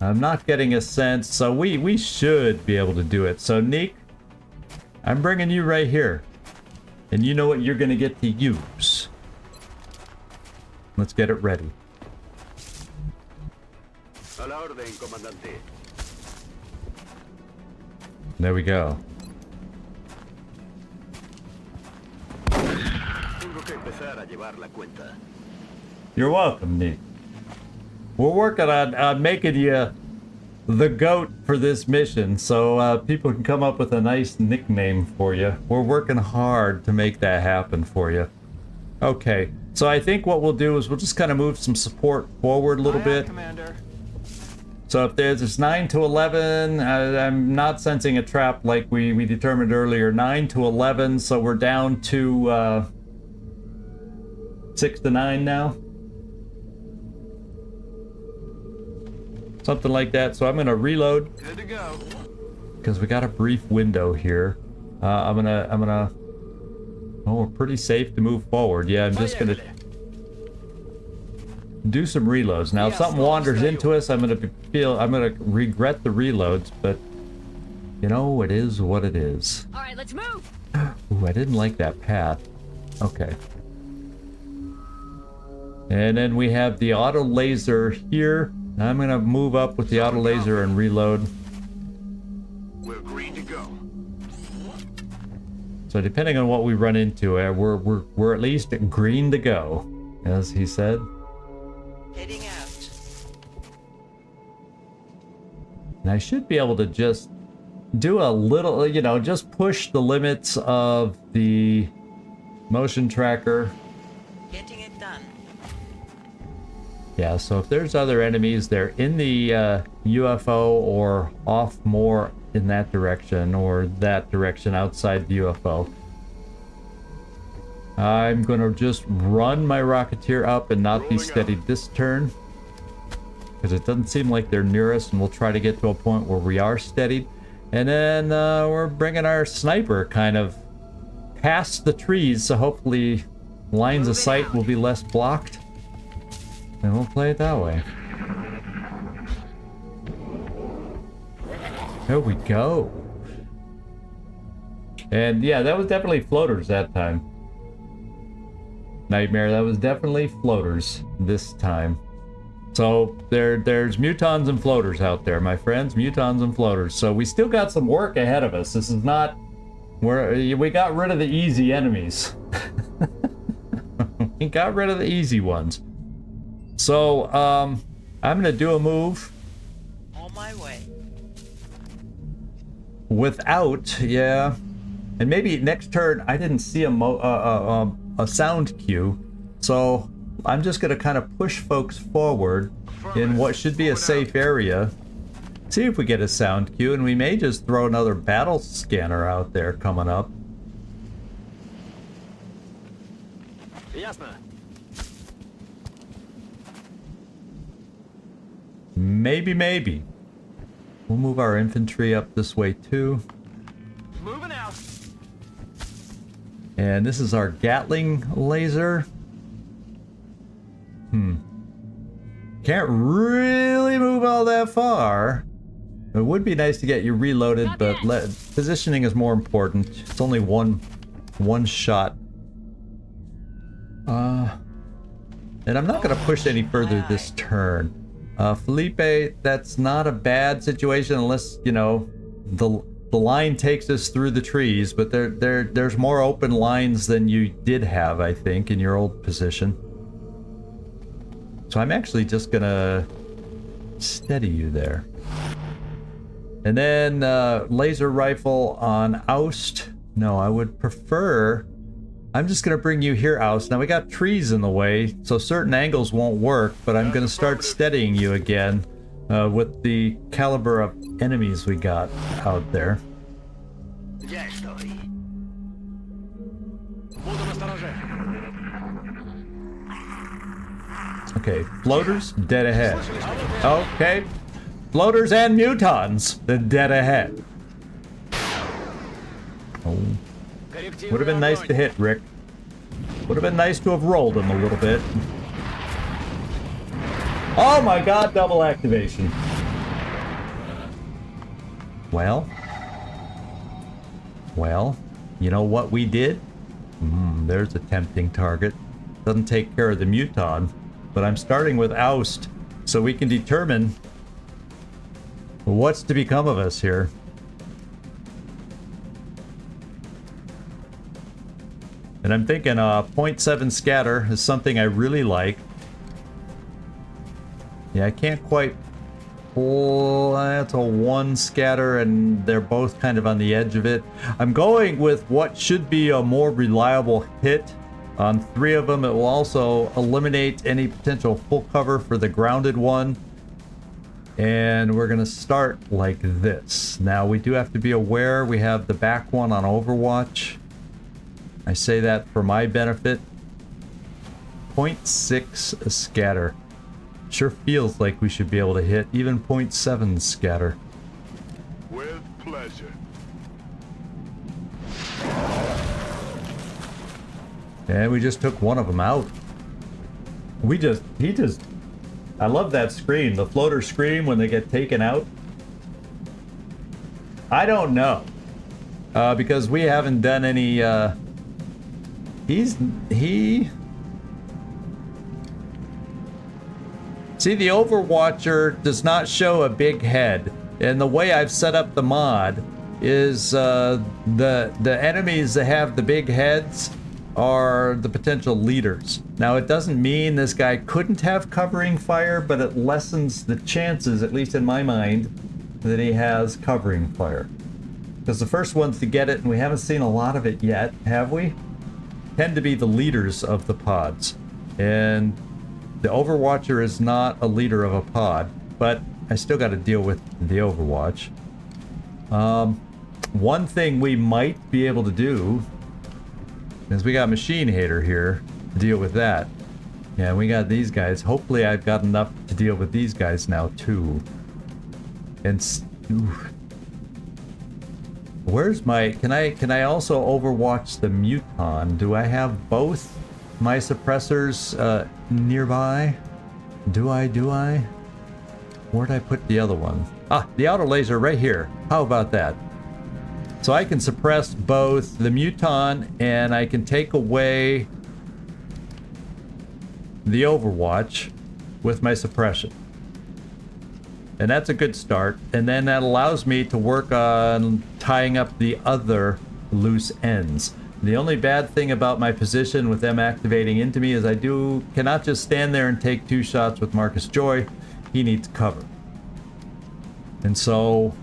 I'm not getting a sense, so we should be able to do it. So Neek, I'm bringing you right here, and you know what you're gonna get to use. Let's get it ready. There we go. You're welcome, Nick. We're working on making you the GOAT for this mission, so people can come up with a nice nickname for you. We're working hard to make that happen for you. Okay, so I think what we'll do is we'll just kind of move some support forward a little bit. Commander. So if there's 9 to 11, I'm not sensing a trap like we determined earlier. 9 to 11, so we're down to 6 to 9 now. Something like that. So I'm gonna reload. Good to go. Because we got a brief window here. I'm gonna. Oh, we're pretty safe to move forward. Yeah, I'm just gonna do some reloads. Now, if something wanders into us, I'm gonna regret the reloads, but you know, it is what it is. All right, let's move. Ooh, I didn't like that path. Okay. And then we have the auto laser here. I'm gonna move up with the auto laser and reload. We're green to go. So depending on what we run into, we're at least green to go, as he said. Heading out. And I should be able to just do a little, you know, just push the limits of the motion tracker. Getting it done. Yeah, so if there's other enemies, they're in the UFO or off more in that direction or that direction outside the UFO. I'm gonna just run my Rocketeer up and not be steadied this turn, because it doesn't seem like they're near us, and we'll try to get to a point where we are steadied. And then we're bringing our sniper kind of past the trees, so hopefully lines of sight will be less blocked. And we'll play it that way. There we go. And yeah, that was definitely floaters that time. Nightmare, that was definitely floaters this time. So there's mutons and floaters out there, my friends. Mutons and floaters. So we still got some work ahead of us. This is not... we got rid of the easy enemies. We got rid of the easy ones. So, I'm gonna do a move. On my way. Without, yeah. And maybe next turn, I didn't see a sound cue. So, I'm just gonna kind of push folks forward in what should be a safe area. See if we get a sound cue, and we may just throw another battle scanner out there coming up. Maybe. We'll move our infantry up this way too. Moving out. And this is our Gatling laser. Can't really move all that far. It would be nice to get you reloaded, but positioning is more important. It's only one shot. And I'm not going to push any further this turn. Felipe, that's not a bad situation unless, you know, the line takes us through the trees, but there's more open lines than you did have, I think, in your old position. So I'm actually just gonna steady you there. And then laser rifle on Oust. No, I would prefer... I'm just going to bring you here, Oust. Now we got trees in the way, so certain angles won't work, but I'm going to start steadying you again with the caliber of enemies we got out there. Okay, floaters, dead ahead. Okay, floaters and mutons, the dead ahead. Oh. Would have been nice to hit, Rick. Would have been nice to have rolled him a little bit. Oh my god, double activation. Well, you know what we did? There's a tempting target. Doesn't take care of the muton, but I'm starting with Oust, so we can determine what's to become of us here. And I'm thinking 0.7 scatter is something I really like. Yeah, I can't quite pull. That's a 1 scatter, and they're both kind of on the edge of it. I'm going with what should be a more reliable hit on 3 of them. It will also eliminate any potential full cover for the grounded one. And we're going to start like this. Now, we do have to be aware we have the back one on Overwatch. I say that for my benefit. 0.6 scatter. Sure feels like we should be able to hit even 0.7 scatter. With pleasure. And we just took one of them out. I love that scream, the floater scream when they get taken out. I don't know. Because we haven't done any, See, the Overwatcher does not show a big head, and the way I've set up the mod is the enemies that have the big heads are the potential leaders. Now, it doesn't mean this guy couldn't have covering fire, but it lessens the chances, at least in my mind, that he has covering fire. Because the first ones to get it, and we haven't seen a lot of it yet, have we? Tend to be the leaders of the pods. And The Overwatcher is not a leader of a pod, but I still got to deal with the Overwatch. One thing we might be able to do is we got Machine Hater here to deal with that. Yeah, we got these guys. Hopefully I've got enough to deal with these guys now too. And where's my... Can I also overwatch the Muton? Do I have both my suppressors nearby? Do I? Where'd I put the other one? Ah, the auto laser right here. How about that? So I can suppress both the Muton and I can take away the Overwatch with my suppression. And that's a good start. And then that allows me to work on tying up the other loose ends. The only bad thing about my position with them activating into me is I cannot just stand there and take 2 shots with Marcus Joy. He needs cover. And so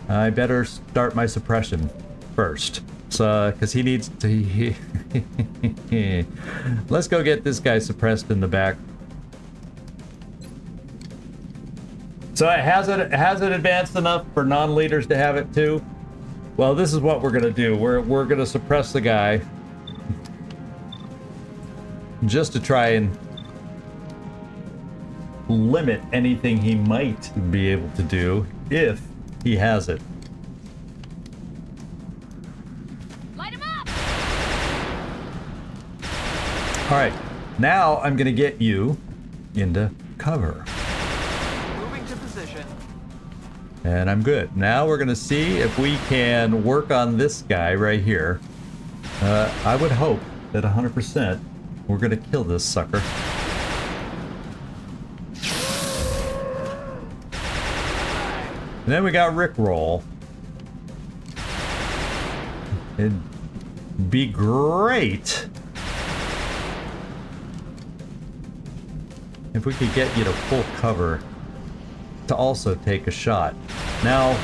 I better start my suppression first. So, because he needs to... Let's go get this guy suppressed in the back. So has it advanced enough for non-leaders to have it too? Well, this is what we're gonna do. We're gonna suppress the guy just to try and limit anything he might be able to do if he has it. Light him up! All right, now I'm gonna get you into cover. Moving to position. And I'm good. Now we're gonna see if we can work on this guy right here. I would hope that 100% we're gonna kill this sucker. And then we got Rickroll. It'd be great if we could get you to full cover to also take a shot. Now,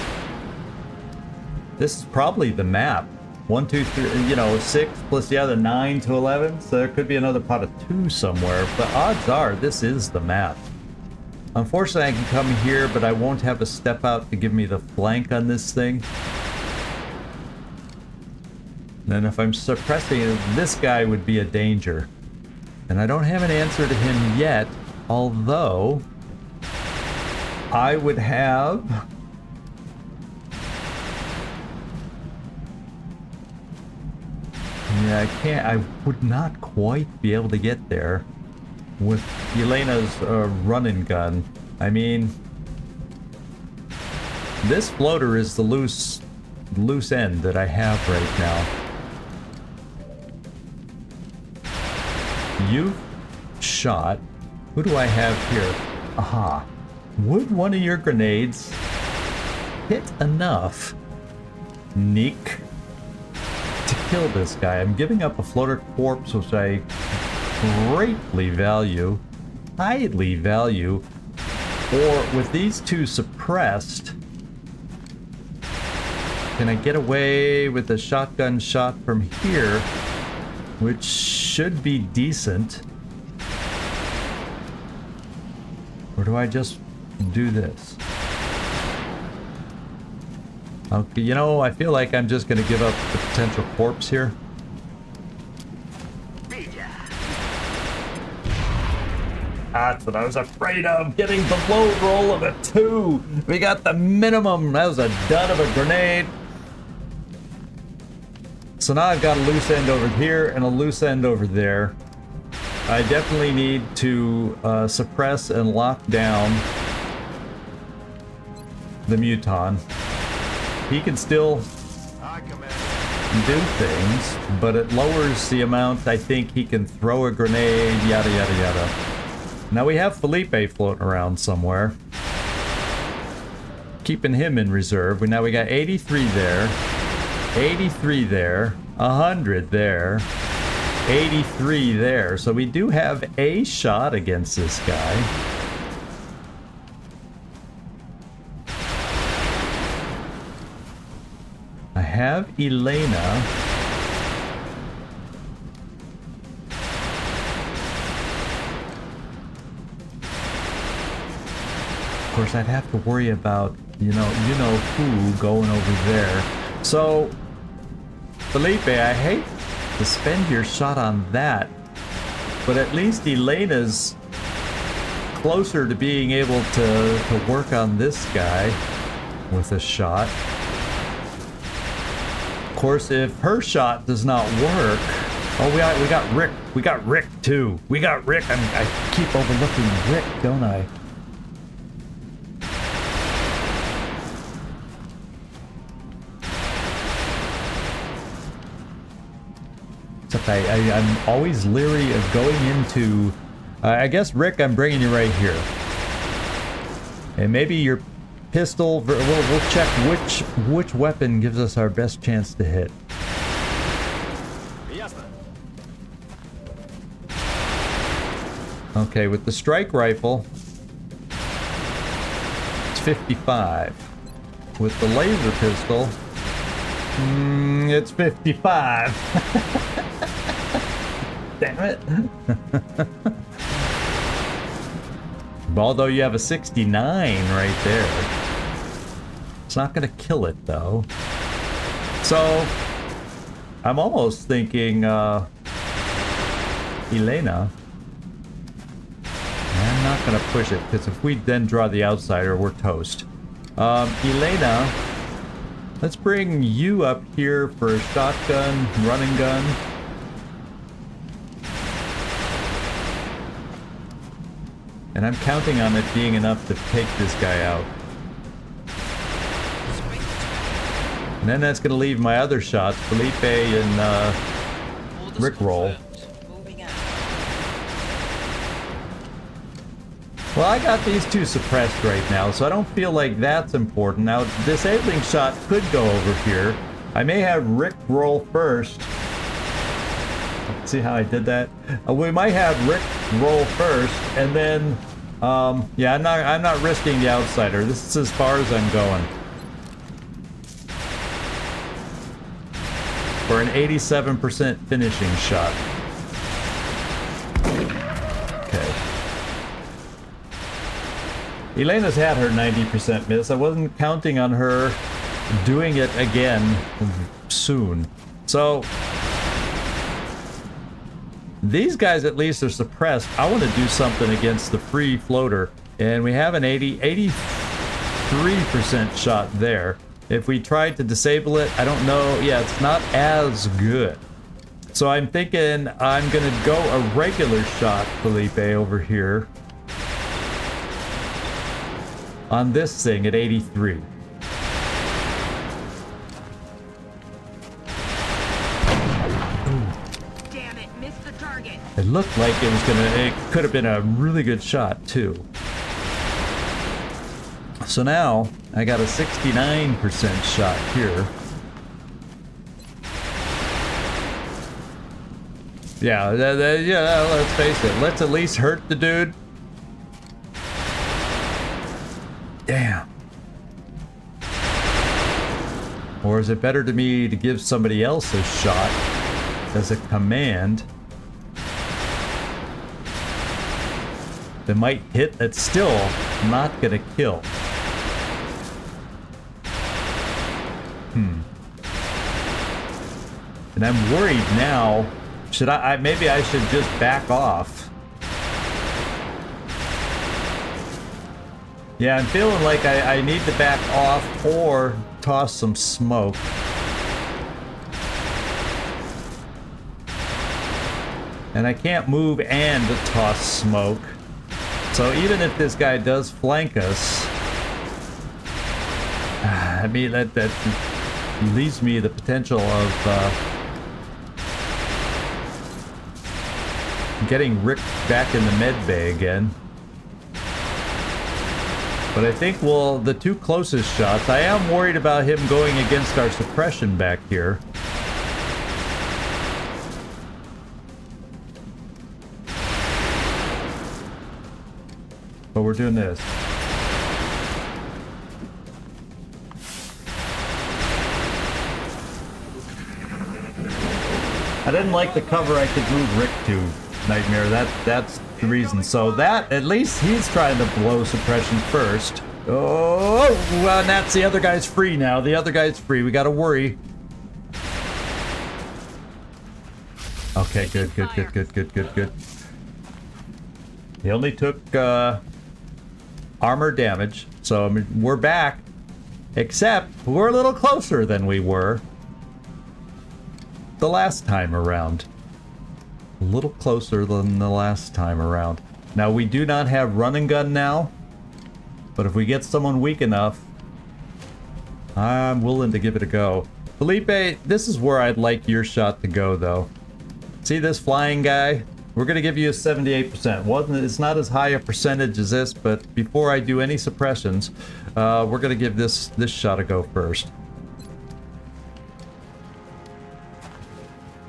this is probably the map. 1, 2, 3, 6 plus the other 9 to 11. So there could be another pot of 2 somewhere. But odds are this is the map. Unfortunately, I can come here, but I won't have a step out to give me the flank on this thing. And if I'm suppressing it, this guy would be a danger. And I don't have an answer to him yet, although I would have... Yeah, I would not quite be able to get there with Elena's run and gun. I mean, this floater is the loose end that I have right now. You've shot. Who do I have here? Aha. Would one of your grenades hit enough, Nick, to kill this guy? I'm giving up a floater corpse, which I greatly value, highly value, or with these 2 suppressed, can I get away with a shotgun shot from here, which should be decent, or do I just do this? Okay, I feel like I'm just gonna give up the potential corpse here. That's what I was afraid of, getting the low roll of a 2. We got the minimum. That was a dud of a grenade. So now I've got a loose end over here and a loose end over there. I definitely need to suppress and lock down the Muton. He can still do things, but it lowers the amount I think he can throw a grenade, yada yada yada. Now we have Felipe floating around somewhere. Keeping him in reserve. Now we got 83 there, 83 there, 100 there, 83 there. So we do have a shot against this guy. I have Elena. course, I'd have to worry about, you know who going over there. So, Felipe, I hate to spend your shot on that, but at least Elena's closer to being able to work on this guy with a shot. Of course, if her shot does not work, oh, we got Rick. We got Rick too. We got Rick. I keep overlooking Rick, don't I? Except I'm always leery of going into. I guess Rick, I'm bringing you right here, and maybe your pistol. We'll check which weapon gives us our best chance to hit. Okay, with the strike rifle, it's 55. With the laser pistol, it's 55. Damn it. Although you have a 69 right there. It's not going to kill it, though. So, I'm almost thinking, Elena. I'm not going to push it, because if we then draw the outsider, we're toast. Elena, let's bring you up here for a shotgun, running gun. And I'm counting on it being enough to take this guy out. And then that's going to leave my other shots, Felipe and Rickroll. Well, I got these two suppressed right now, so I don't feel like that's important. Now, disabling shot could go over here. I may have Rick roll first. See how I did that? We might have Rick roll first, and then, yeah, I'm not risking the outsider. This is as far as I'm going. For an 87% finishing shot. Okay. Elena's had her 90% miss. I wasn't counting on her doing it again soon. So, these guys at least are suppressed. I want to do something against the free floater. And we have an 83% shot there. If we tried to disable it, I don't know. Yeah, it's not as good. So I'm thinking I'm going to go a regular shot, Felipe, over here. On this thing at 83. Damn it, missed the target. It looked like it could have been a really good shot too. So now I got a 69% shot here. Yeah, let's face it. Let's at least hurt the dude. Damn. Or is it better to me to give somebody else a shot as a command that might hit, that's still not gonna kill? And I'm worried now. Should maybe I should just back off. Yeah, I'm feeling like I need to back off or toss some smoke. And I can't move and toss smoke. So even if this guy does flank us, I mean, that leaves me the potential of getting Rick back in the med bay again. But I think, well, the two closest shots, I am worried about him going against our suppression back here. But we're doing this. I didn't like the cover I could move Rick to, Nightmare. That's the reason. So that, at least he's trying to blow suppression first. Oh, well, and that's the other guy's free now. The other guy's free. We gotta worry. Okay, good. He only took armor damage, so I mean, we're back. Except we're a little closer than we were the last time around. A little closer than the last time around. Now, we do not have run and gun now, but if we get someone weak enough, I'm willing to give it a go. Felipe, this is where I'd like your shot to go, though. See this flying guy? We're going to give you a 78%. It's not as high a percentage as this, but before I do any suppressions, we're going to give this shot a go first.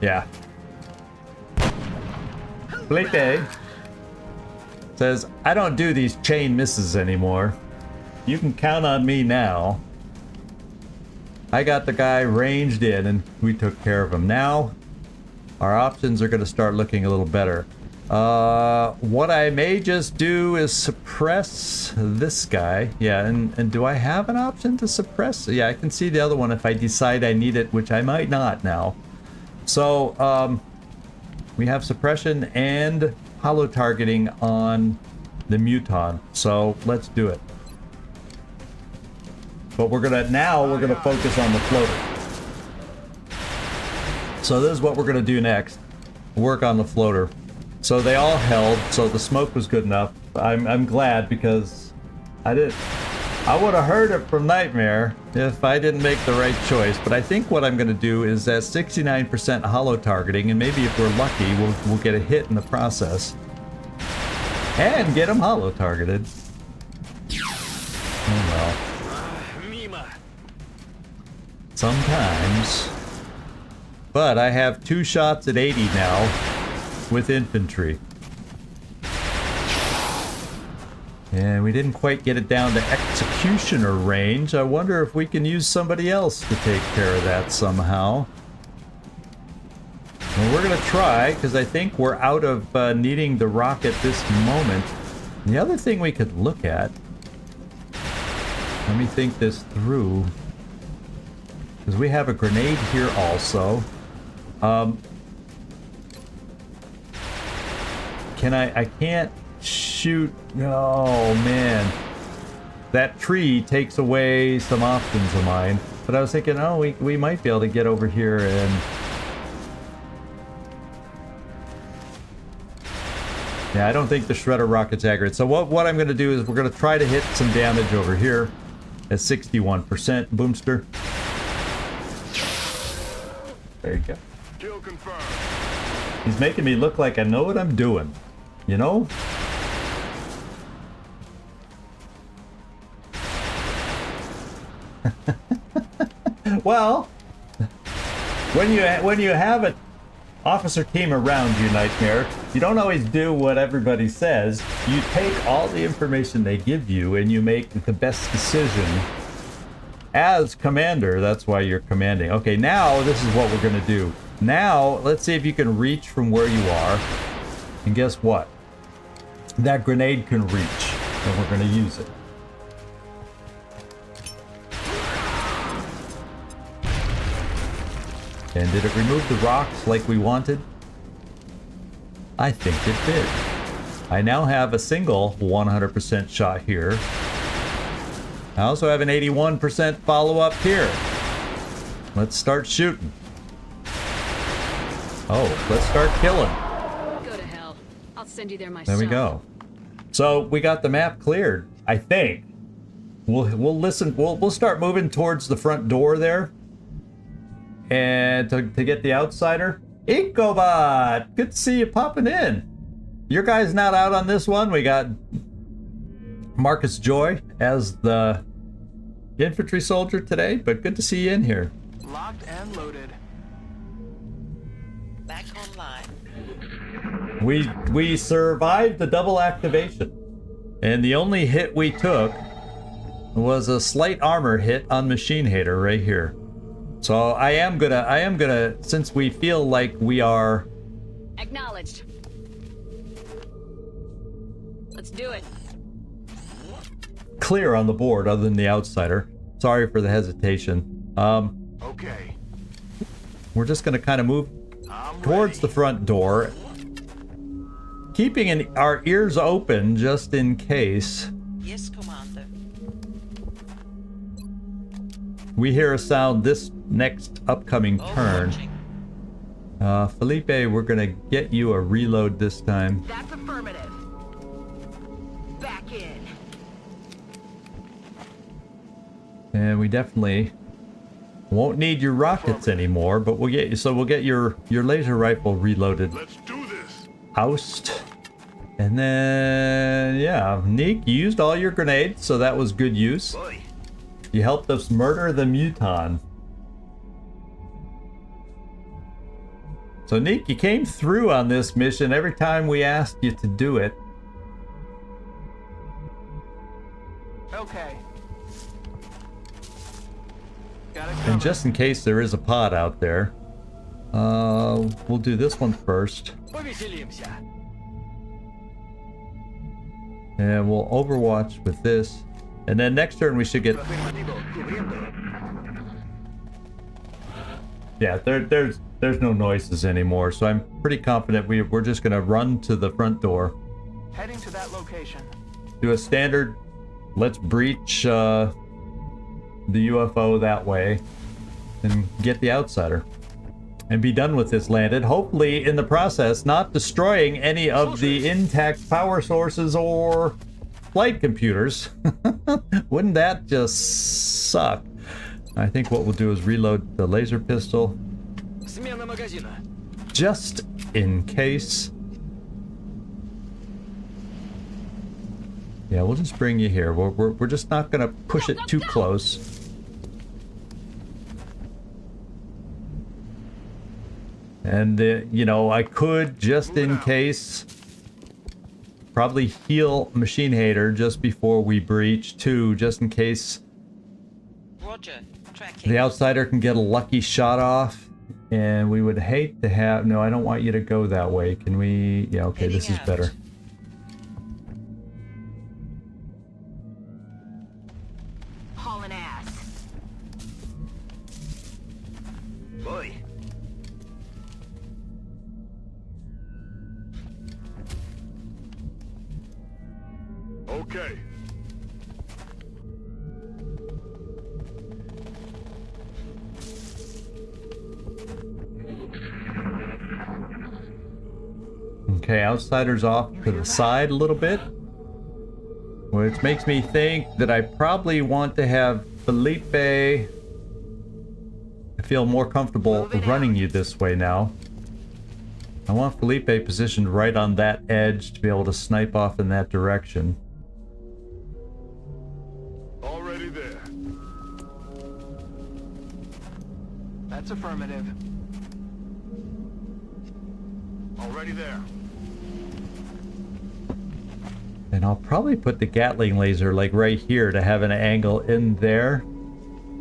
Yeah. Felipe says, I don't do these chain misses anymore. You can count on me now. I got the guy ranged in and we took care of him. Now, our options are going to start looking a little better. What I may just do is suppress this guy. Yeah, and do I have an option to suppress? Yeah, I can see the other one if I decide I need it, which I might not now. So, we have suppression and hollow targeting on the Muton. So, let's do it. But we're gonna focus on the floater. So this is what we're gonna do next. Work on the floater. So they all held, so the smoke was good enough. I'm glad because I would have heard it from Nightmare if I didn't make the right choice. But I think what I'm gonna do is at 69% hollow targeting, and maybe if we're lucky, we'll get a hit in the process. And get them hollow targeted. Oh well. Sometimes. But I have 2 shots at 80 now with infantry. And we didn't quite get it down to executioner range. I wonder if we can use somebody else to take care of that somehow. Well, we're going to try, because I think we're out of needing the rock at this moment. And the other thing we could look at, let me think this through, because we have a grenade here also. I can't shoot. Oh man, that tree takes away some options of mine. But I was thinking, oh, we might be able to get over here and yeah, I don't think the shredder rocket's accurate. So what I'm going to do is we're going to try to hit some damage over here at 61%. Boomster. There you go. Kill confirmed. He's making me look like I know what I'm doing. You know? Well, when you have an officer team around you, Nightmare, you don't always do what everybody says. You take all the information they give you and you make the best decision as commander. That's why you're commanding. Okay, now this is what we're going to do. Now, let's see if you can reach from where you are. And guess what? That grenade can reach, and we're going to use it. And did it remove the rocks like we wanted? I think it did. I now have a single 100% shot here. I also have an 81% follow-up here. Let's start shooting. Oh, let's start killing. Go to hell. I'll send you there myself. There we go. So we got the map cleared, I think. We'll listen. We'll start moving towards the front door there, and to get the outsider. Ecobot, good to see you popping in. Your guy's not out on this one. We got Marcus Joy as the infantry soldier today, but good to see you in here. Locked and loaded. Back online. We survived the double activation, and the only hit we took was a slight armor hit on Machine Hater right here. So I am gonna, since we feel like we are Acknowledged. Let's do it. Clear on the board other than the outsider. Sorry for the hesitation. Okay. We're just going to kind of move I'm towards ready. the front door, keeping our ears open just in case Yes, Commander. we hear a sound this next upcoming turn. Overwatching. Felipe, we're going to get you a reload this time. That's affirmative. Back in. And we definitely won't need your rockets anymore, but we'll get you. So we'll get your laser rifle reloaded. Let's do this. Oust. And then, yeah, Neek, you used all your grenades, so that was good use. Boy, You helped us murder the muton. So Neek, you came through on this mission every time we asked you to do it. Okay. Got it And covered. just in case there is a pod out there, we'll do this one first. And we'll overwatch with this. And then next turn we should get... Yeah, there's no noises anymore, so I'm pretty confident we're just gonna run to the front door. Heading to that location. Do a standard, let's breach the UFO that way, and get the outsider. And be done with this landed, hopefully in the process not destroying any of the intact power sources or flight computers. Wouldn't that just suck? I think what we'll do is reload the laser pistol. Just in case. Yeah, we'll just bring you here. We're just not gonna push it too close. And, you know, I could, just in case, probably heal Machine Hater just before we breach, too, just in case Roger. Tracking. the outsider can get a lucky shot off. And we would hate to have... No, I don't want you to go that way. Can we... Yeah, okay, this is Heading out. better. Hauling ass. boy. Okay. Okay, outsider's off to the side a little bit. Which makes me think that I probably want to have Felipe... I feel more comfortable running you this way now. I want Felipe positioned right on that edge to be able to snipe off in that direction. Already there. That's affirmative. Already there. And I'll probably put the Gatling laser like right here to have an angle in there.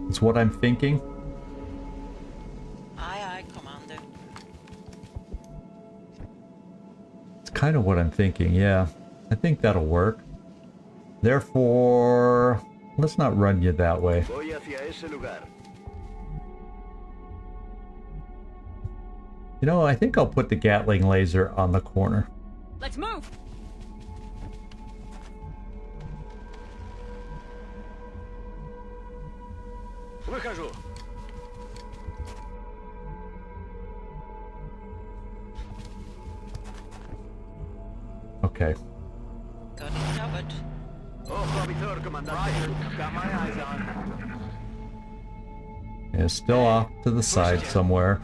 That's what I'm thinking. Aye, aye, Commander. It's kind of what I'm thinking, yeah. I think that'll work. Therefore, let's not run you that way. Voy hacia ese lugar. You know, I think I'll put the Gatling laser on the corner. Let's move. Выхожу. Okay. Got it covered. Roger. Got my eyes on. It's still off to the side somewhere.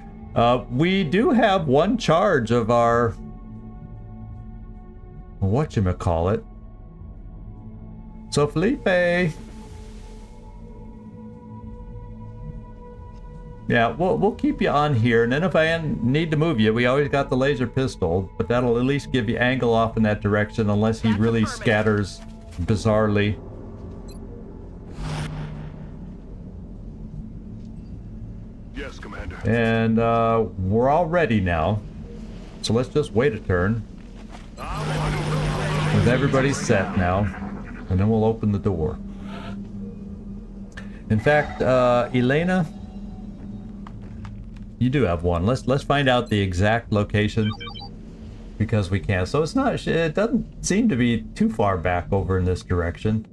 We do have one charge of our... whatchamacallit. So Felipe... Yeah, we'll keep you on here, and then if I need to move you, we always got the laser pistol, but that'll at least give you angle off in that direction unless he really scatters bizarrely. Yes, Commander. And we're all ready now, so let's just wait a turn. With everybody set now, and then we'll open the door. In fact, Elena, you do have one. Let's find out the exact location, because we can. So it's not. It doesn't seem to be too far back over in this direction.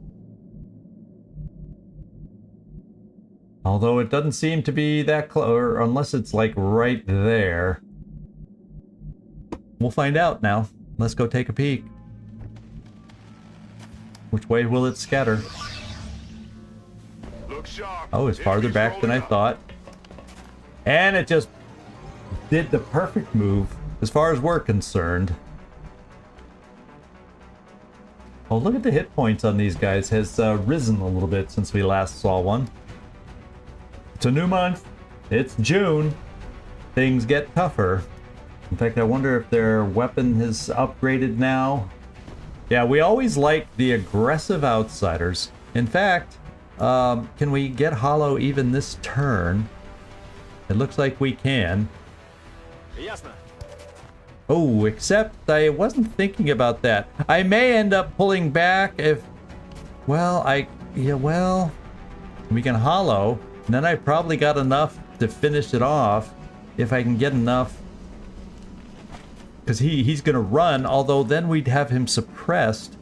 Although it doesn't seem to be that close, or unless it's like right there. We'll find out now. Let's go take a peek. Which way will it scatter? Look sharp. Oh, it's farther Enemies back than I rolling out. thought. And it just did the perfect move as far as we're concerned. Oh, look at the hit points on these guys. Has risen a little bit since we last saw one. It's a new month. It's June. Things get tougher. In fact, I wonder if their weapon has upgraded now. Yeah, we always like the aggressive outsiders. In fact, can we get Hollow even this turn? It looks like we can. Oh, except I wasn't thinking about that. I may end up pulling back if... Well, we can Hollow. And then I probably got enough to finish it off if I can get enough. Because he's going to run, although then we'd have him suppressed.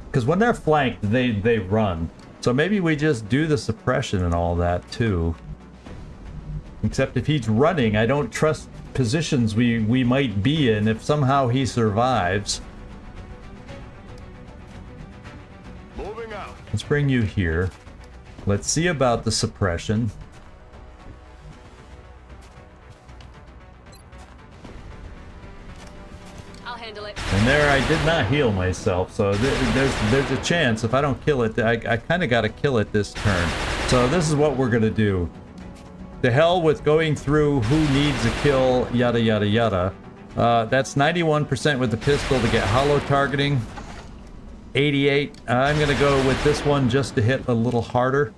Because when they're flanked, they run. So maybe we just do the suppression and all that too. Except if he's running, I don't trust positions we might be in if somehow he survives. Moving out. Let's bring you here. Let's see about the suppression. I'll handle it. And there, I did not heal myself, so there's a chance if I don't kill it, I kind of got to kill it this turn. So this is what we're gonna do. To hell with going through who needs a kill, yada yada yada. That's 91% with the pistol to get hollow targeting. 88. I'm gonna go with this one just to hit a little harder.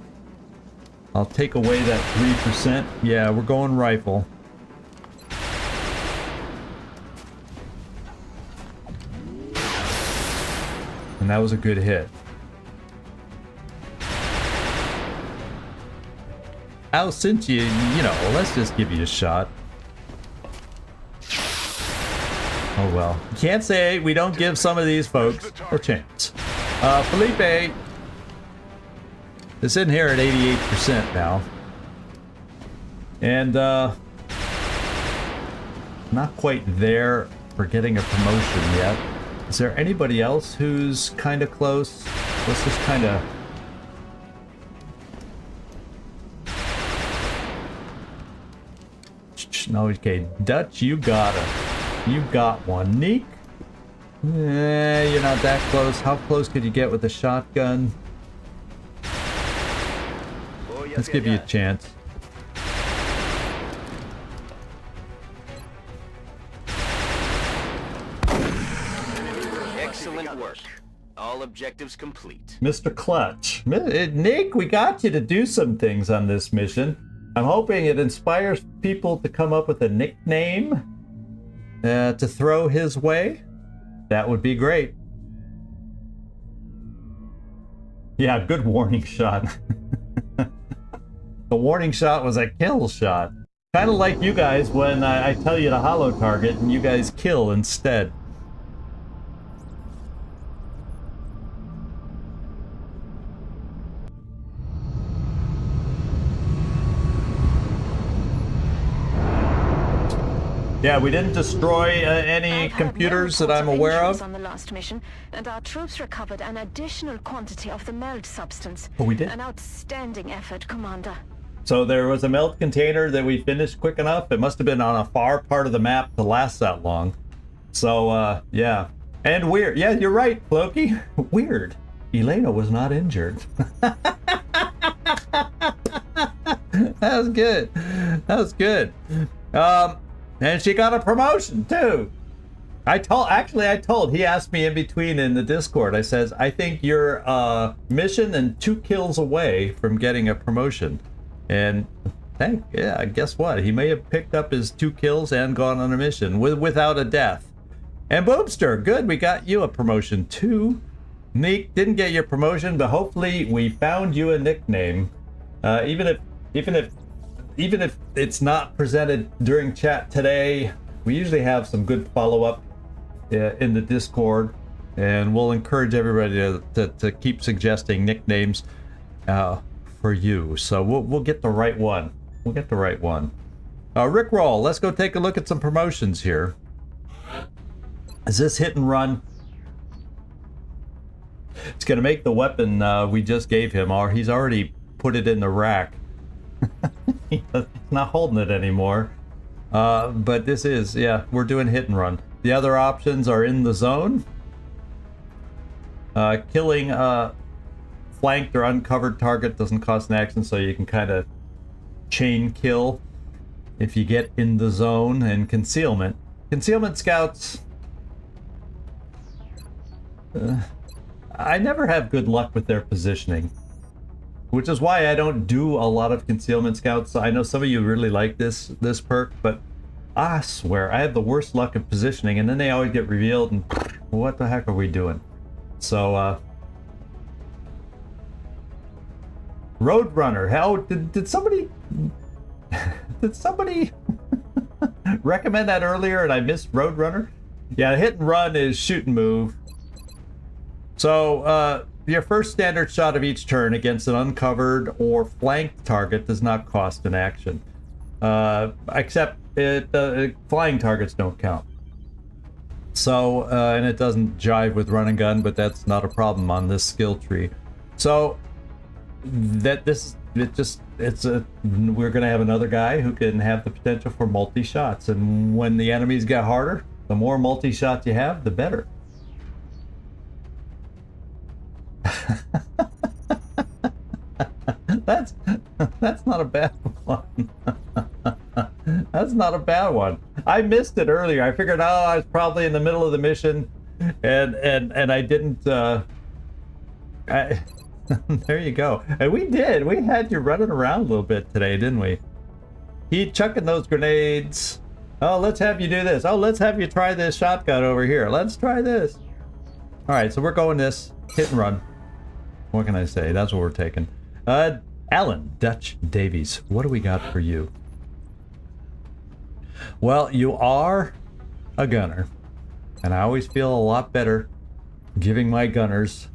I'll take away that 3%. Yeah, we're going rifle. And that was a good hit. Al, since you know, let's just give you a shot. Oh well. Can't say we don't give some of these folks a chance. Felipe is in here at 88% now. And not quite there for getting a promotion yet. Is there anybody else who's kind of close? Let's just kind of... No, okay. Dutch, you got one. Neek? You're not that close. How close could you get with a shotgun? Let's give you a chance. Excellent work. All objectives complete. Mr. Clutch. Nick, we got you to do some things on this mission. I'm hoping it inspires people to come up with a nickname to throw his way. That would be great. Yeah, good warning shot. The warning shot was a kill shot. Kind of like you guys when I tell you to hollow target and you guys kill instead. Yeah, we didn't destroy any computers that I'm aware of. On the last mission, and our troops recovered an additional quantity of the melt substance. Oh, we did? An outstanding effort, Commander. So there was a melt container that we finished quick enough. It must have been on a far part of the map to last that long. So, yeah. And weird. Yeah, you're right, Floki. Weird. Elena was not injured. That was good. That was good. And she got a promotion too. I told, he asked me in between in the Discord, I says, I think you're mission and 2 kills away from getting a promotion. And guess what? He may have picked up his 2 kills and gone on a mission without a death. And Boomster, good, we got you a promotion too. Meek, didn't get your promotion, but hopefully we found you a nickname. Even if it's not presented during chat today, we usually have some good follow-up in the Discord, and we'll encourage everybody to keep suggesting nicknames for you. So we'll get the right one. We'll get the right one. Rickroll, let's go take a look at some promotions here. Is this hit and run? It's going to make the weapon we just gave him, or he's already put it in the rack. He's not holding it anymore. But this is, yeah, we're doing hit and run. The other options are in the zone. Killing a flanked or uncovered target doesn't cost an action, so you can kind of chain kill if you get in the zone. And concealment. Concealment scouts... I never have good luck with their positioning, which is why I don't do a lot of concealment scouts. I know some of you really like this perk, but I swear I have the worst luck of positioning, and then they always get revealed, and what the heck are we doing? So, Roadrunner. How did somebody did somebody recommend that earlier, and I missed Roadrunner? Yeah, hit and run is shoot and move. So, your first standard shot of each turn against an uncovered or flanked target does not cost an action. Except flying targets don't count. So, and it doesn't jive with run and gun, but that's not a problem on this skill tree. So, we're gonna have another guy who can have the potential for multi-shots. And when the enemies get harder, the more multi-shots you have, the better. That's not a bad one. That's not a bad one. I missed it earlier. I figured, I was probably in the middle of the mission, and I didn't. There you go. And we did. We had you running around a little bit today, didn't we? He chucking those grenades. Oh, let's have you do this. Oh, let's have you try this shotgun over here. Let's try this. All right, so we're going this hit and run. What can I say? That's what we're taking. Alan Dutch Davies, what do we got for you? Well, you are a gunner, and I always feel a lot better giving my gunners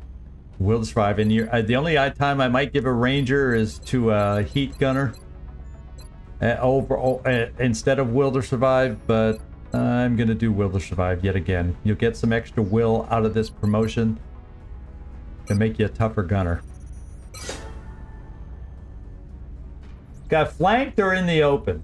will to survive. And the only time I might give a ranger is to a heat gunner instead of will to survive, but I'm gonna do will to survive yet again. You'll get some extra will out of this promotion to make you a tougher gunner. Got flanked or in the open.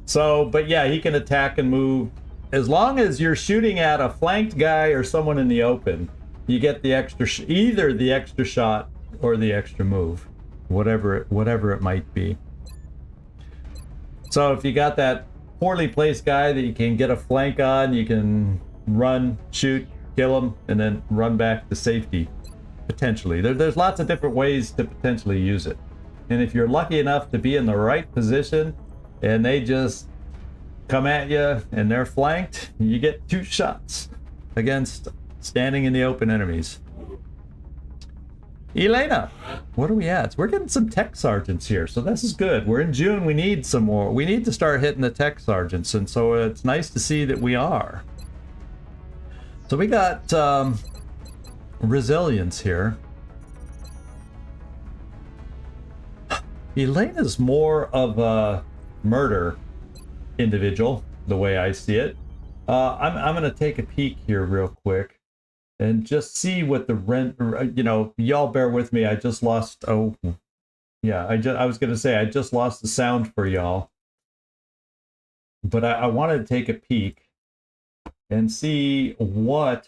So, but yeah, he can attack and move. As long as you're shooting at a flanked guy or someone in the open, you get the extra, either the extra shot or the extra move, whatever it might be. So if you got that poorly placed guy that you can get a flank on, you can run, shoot, kill him, and then run back to safety. Potentially. There's lots of different ways to potentially use it. And if you're lucky enough to be in the right position and they just come at you and they're flanked, you get 2 shots against standing in the open enemies. Elena, what are we at? We're getting some tech sergeants here, so this is good. We're in June, we need some more. We need to start hitting the tech sergeants, and so it's nice to see that we are. So we got resilience here. Elena's more of a murder individual, the way I see it. I'm going to take a peek here real quick and just see what the rent, y'all bear with me. I just lost, I was going to say, I just lost the sound for y'all. But I wanted to take a peek and see what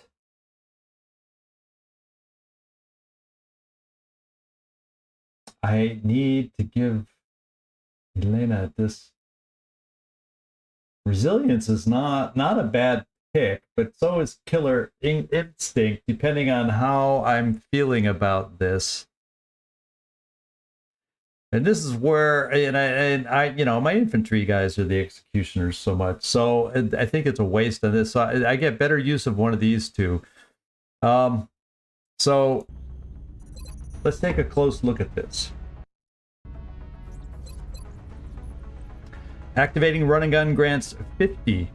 I need to give Elena. This resilience is not a bad pick, but so is killer instinct, depending on how I'm feeling about this. And this is where, and I, you know, my infantry guys are the executioners so much. So I think it's a waste of this. So I get better use of one of these two. So let's take a close look at this. Activating run and gun grants 50%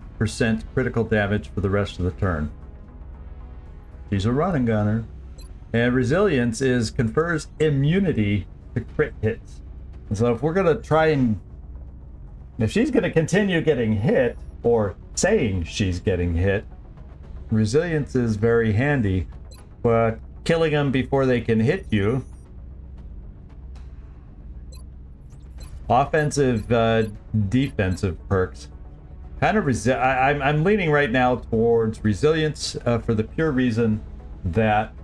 critical damage for the rest of the turn. She's a run and gunner. And resilience is confers immunity to crit hits. And so if we're gonna try and, if she's gonna continue getting hit, or saying she's getting hit, resilience is very handy. But killing them before they can hit you. Offensive, defensive perks. Kind of I'm leaning right now towards resilience for the pure reason that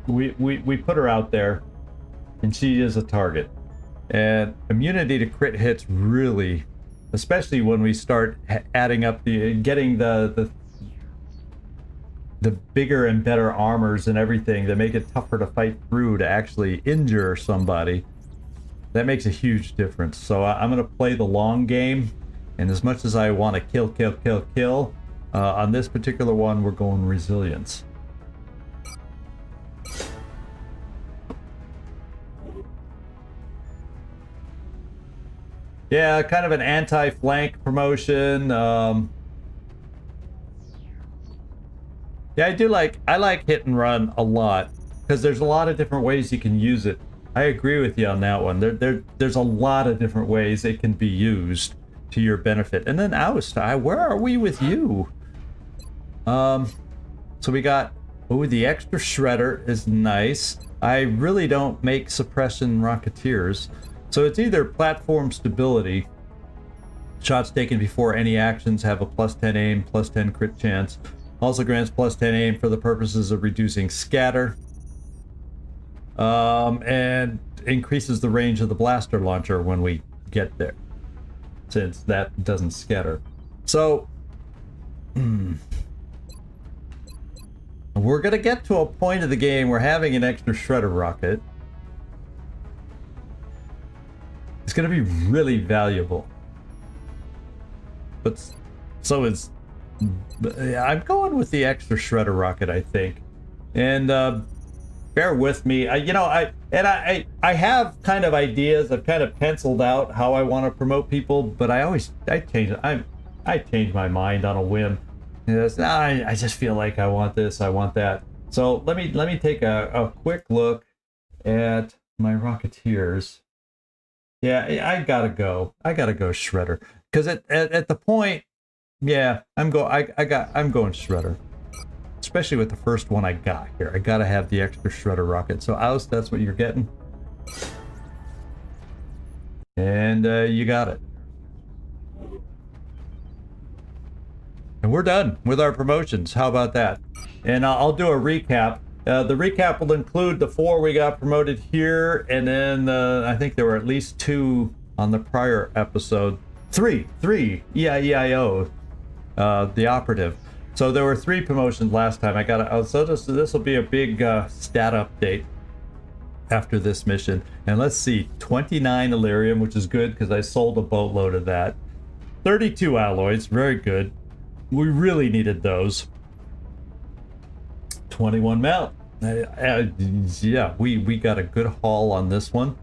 we put her out there and she is a target. And immunity to crit hits really, especially when we start adding up getting the bigger and better armors and everything that make it tougher to fight through to actually injure somebody. That makes a huge difference. So I'm going to play the long game. And as much as I want to kill, on this particular one, we're going resilience. Yeah, kind of an anti-flank promotion. Yeah, I like hit and run a lot because there's a lot of different ways you can use it. I agree with you on that one. There's a lot of different ways it can be used to your benefit. And then oust, where are we with you? So we got, oh, the extra shredder is nice. I really don't make suppression rocketeers. So it's either platform stability, shots taken before any actions have a +10 aim, +10 crit chance. Also grants +10 aim for the purposes of reducing scatter. And increases the range of the blaster launcher when we get there, since that doesn't scatter. So we're gonna get to a point of the game where having an extra shredder rocket is gonna be really valuable. But so is, I'm going with the extra shredder rocket, I think. And bear with me. I have kind of ideas. I've kind of penciled out how I want to promote people, but I change my mind on a whim. I just feel like I want this, I want that. So let me take a quick look at my Rocketeers. Yeah, I gotta go Shredder, because at the point, yeah, I'm going Shredder. Especially with the first one I got here. I gotta have the extra shredder rocket. So oust, that's what you're getting. And you got it. And we're done with our promotions. How about that? And I'll do a recap. The recap will include the 4 we got promoted here, and then I think there were at least 2 on the prior episode. 3, EIEIO, the operative. So there were 3 promotions last time. So this will be a big stat update after this mission. And let's see, 29 Illyrium, which is good because I sold a boatload of that. 32 alloys, very good. We really needed those. 21 melt. Yeah, we got a good haul on this one.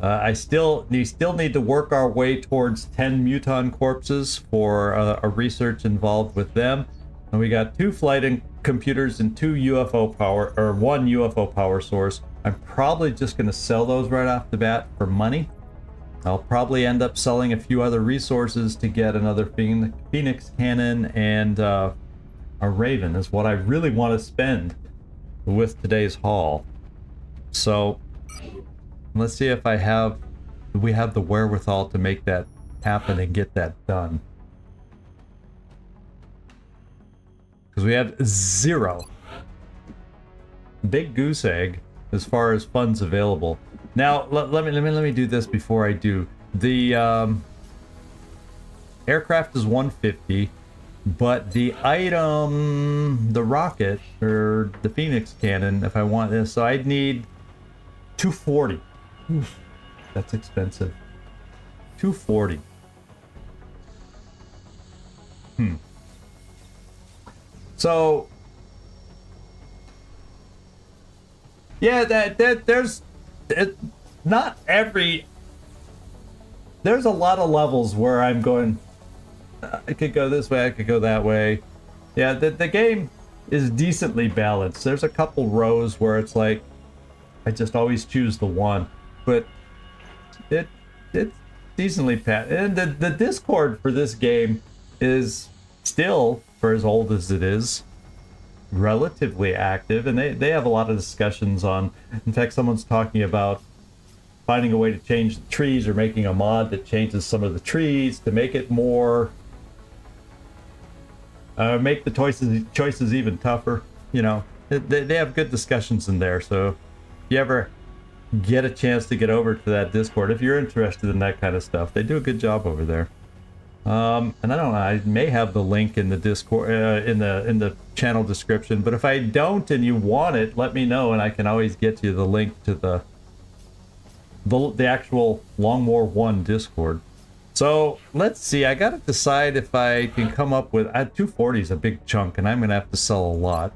We still need to work our way towards 10 muton corpses for a research involved with them. And we got 2 flight computers and 2 UFO power, or 1 UFO power source. I'm probably just going to sell those right off the bat for money. I'll probably end up selling a few other resources to get another Phoenix cannon and a Raven is what I really want to spend with today's haul. So let's see if we have the wherewithal to make that happen and get that done. Because we have 0. Big goose egg as far as funds available. Now let me do this before I do. The aircraft is 150, but the item, the rocket or the Phoenix cannon, if I want this, so I'd need 240. Oof, that's expensive. 240. So yeah, there's not every. There's a lot of levels where I'm going. I could go this way. I could go that way. Yeah, the game is decently balanced. There's a couple rows where it's like I just always choose the one, but it's decently pat. And the Discord for this game is still, for as old as it is, relatively active, and they have a lot of discussions on. In fact, someone's talking about finding a way to change the trees or making a mod that changes some of the trees to make it more make the choices even tougher. You know, they have good discussions in there. So if you ever get a chance to get over to that Discord, if you're interested in that kind of stuff, they do a good job over there. And I don't know, I may have the link in the Discord in the channel description, but if I don't and you want it, let me know and I can always get you the link to the actual Longmore 1 Discord. So let's see, I gotta decide if I can come up with 240 is a big chunk and I'm gonna have to sell a lot.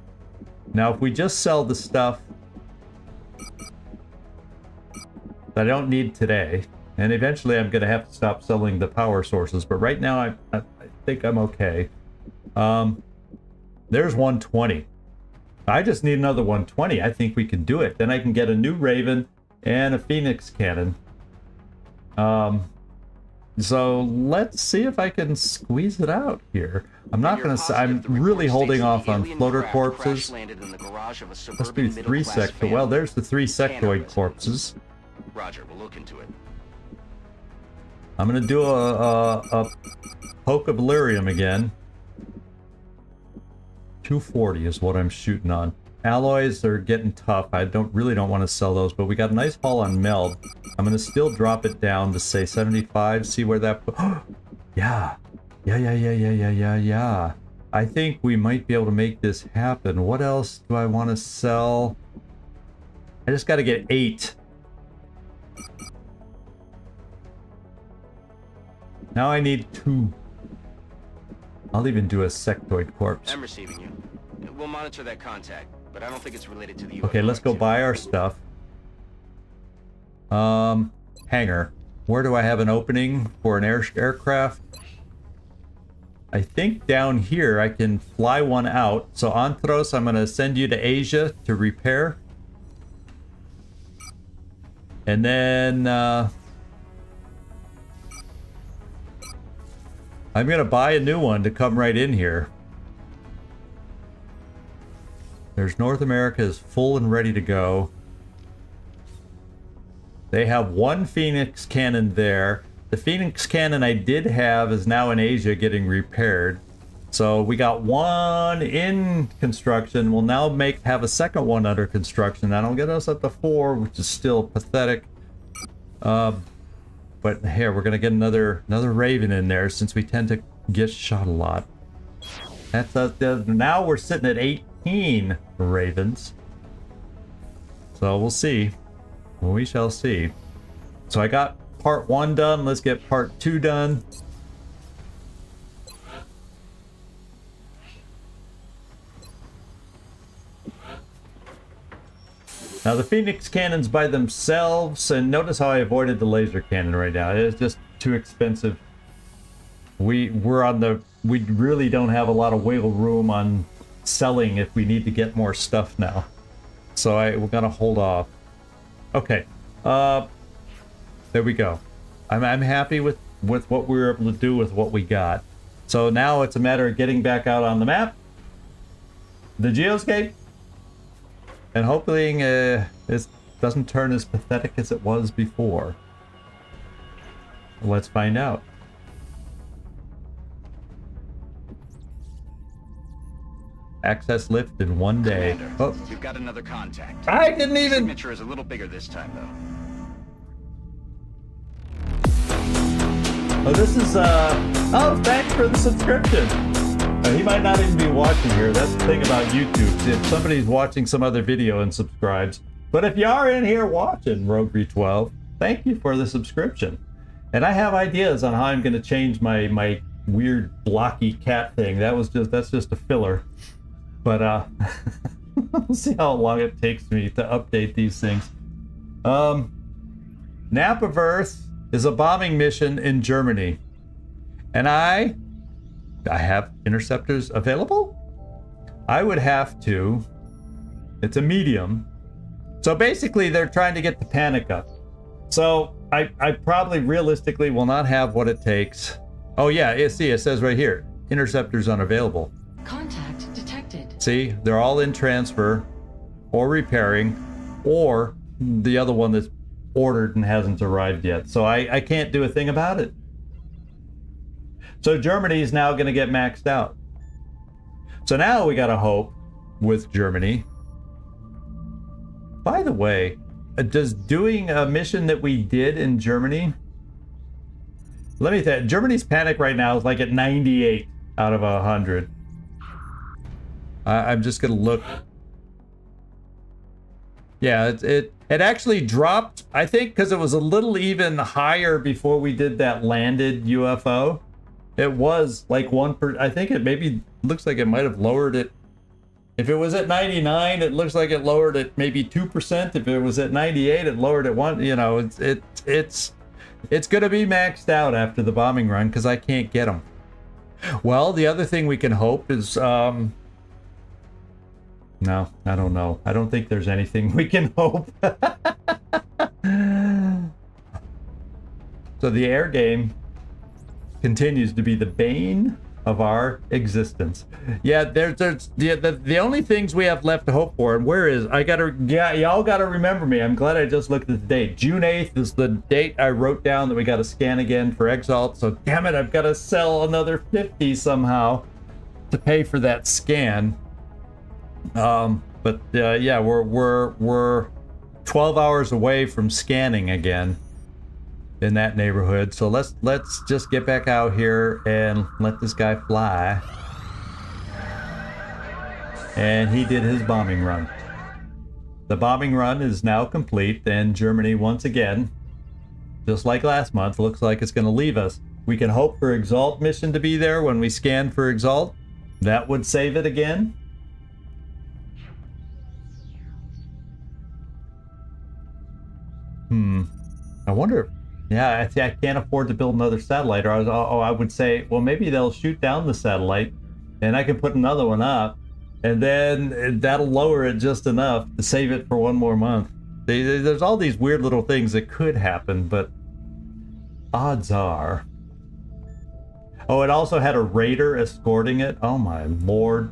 Now if we just sell the stuff that I don't need today, and eventually I'm gonna have to stop selling the power sources, but right now I think I'm okay. There's 120. I just need another 120. I think we can do it. Then I can get a new Raven and a Phoenix cannon. So let's see if I can squeeze it out here. I'm not gonna say, I'm really holding off on floater corpses. Let's do 3 sectoid. Well, there's the 3 sectoid corpses. Roger, we'll look into it. I'm gonna do a poke of Delirium again. 240 is what I'm shooting on. Alloys are getting tough. I really don't want to sell those, but we got a nice haul on Meld. I'm gonna still drop it down to say 75. See where that. Yeah. I think we might be able to make this happen. What else do I want to sell? I just got to get 8. Now I need 2. I'll even do a sectoid corpse. I'm receiving you. We'll monitor that contact, but I don't think it's related to the UFO. Okay, let's go buy our stuff. Hangar. Where do I have an opening for an aircraft? I think down here I can fly one out. So Antros, I'm going to send you to Asia to repair. And then I'm going to buy a new one to come right in here. There's North America is full and ready to go. They have 1 Phoenix cannon there. The Phoenix cannon I did have is now in Asia getting repaired. So we got 1 in construction. We'll now have a second one under construction. That'll get us up to 4, which is still pathetic. But here, we're gonna get another Raven in there since we tend to get shot a lot. That's now we're sitting at 18 Ravens. So we'll see. We shall see. So I got part 1 done. Let's get part 2 done. Now the Phoenix cannons by themselves, and notice how I avoided the laser cannon right now. It's just too expensive. We really don't have a lot of wiggle room on selling if we need to get more stuff now. So we're gonna hold off. Okay, there we go. I'm happy with what we were able to do with what we got. So now it's a matter of getting back out on the map, the geoscape, and hopefully it doesn't turn as pathetic as it was before. Let's find out. Access lift in 1 day. Commander, oh, we've got another contact. I didn't The even. signature is a little bigger this time, though. Oh, this is oh, thanks for the subscription. He might not even be watching here. That's the thing about YouTube. If somebody's watching some other video and subscribes, But if you are in here watching Roguery 12, thank you for the subscription. And I have ideas on how I'm going to change my weird blocky cat thing. That's just a filler. But we'll see how long it takes me to update these things. Nap of Earth is a bombing mission in Germany. And I have interceptors available? I would have to. It's a medium. So basically they're trying to get the panic up. So I probably realistically will not have what it takes. Oh yeah, see, it says right here, interceptors unavailable. Contact detected. See, they're all in transfer or repairing, or the other one that's ordered and hasn't arrived yet. So I can't do a thing about it. So Germany is now going to get maxed out. So now we got to hope with Germany. By the way, does doing a mission that we did in Germany, let me tell you, Germany's panic right now is like at 98 out of 100. I'm just going to look. Yeah, it actually dropped, I think, because it was a little even higher before we did that landed UFO. It was like 1%. I think it maybe looks like it might have lowered it. If it was at 99, it looks like it lowered it maybe 2%. If it was at 98, it lowered it 1. You know, it's going to be maxed out after the bombing run because I can't get them. Well, the other thing we can hope is no, I don't know. I don't think there's anything we can hope. So the air game continues to be the bane of our existence. Yeah, there's the only things we have left to hope for. And where is y'all gotta remember me. I'm glad I just looked at the date. June 8th is the date I wrote down that we gotta scan again for Exalt. So damn it, I've got to sell another 50 somehow to pay for that scan. But yeah, we're 12 hours away from scanning again in that neighborhood. So let's just get back out here and let this guy fly. And he did his bombing run. The bombing run is now complete, and Germany once again, just like last month, looks like it's going to leave us. We can hope for Exalt mission to be there when we scan for Exalt. That would save it again. I wonder. Yeah, I can't afford to build another satellite, or I would say, well, maybe they'll shoot down the satellite, and I can put another one up, and then that'll lower it just enough to save it for one more month. There's all these weird little things that could happen, but odds are. Oh, it also had a raider escorting it. Oh my lord.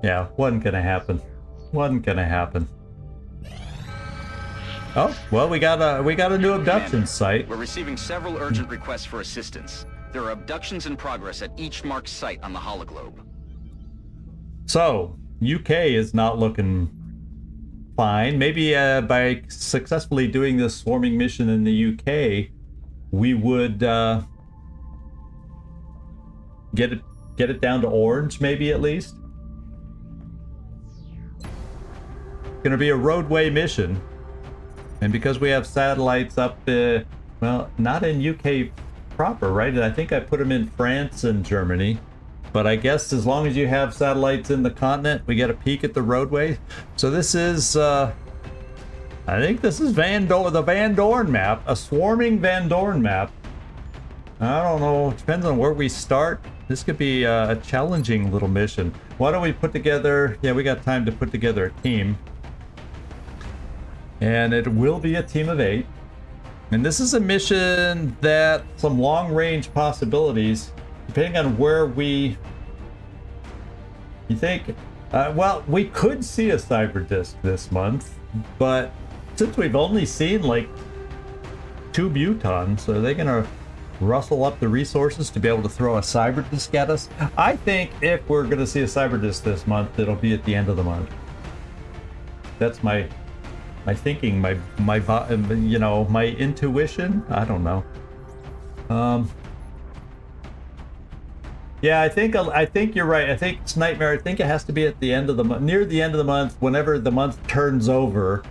Yeah, wasn't gonna happen. Wasn't gonna happen. Oh, well, we got a new abduction site. We're receiving several urgent requests for assistance. There are abductions in progress at each marked site on the hologlobe. So, UK is not looking fine. Maybe by successfully doing this swarming mission in the UK, we would get it down to orange, maybe at least. It's gonna be a roadway mission. And because we have satellites up, well, not in UK proper, right? I think I put them in France and Germany. But I guess as long as you have satellites in the continent, we get a peek at the roadway. So this is, I think this is the Van Dorn map, a swarming Van Dorn map. I don't know, it depends on where we start. This could be a challenging little mission. Why don't we put together, yeah, we got time to put together a team. And it will be a team of 8. And this is a mission that some long-range possibilities, depending on where you think, well, we could see a cyber disk this month, but since we've only seen like 2 mutons, are they gonna rustle up the resources to be able to throw a cyber disk at us? I think if we're gonna see a cyber disk this month, it'll be at the end of the month. That's my thinking, my you know, my intuition. I don't know. Yeah, I think you're right. I think it's Nightmare. I think it has to be at the end of the month, near the end of the month, whenever the month turns over,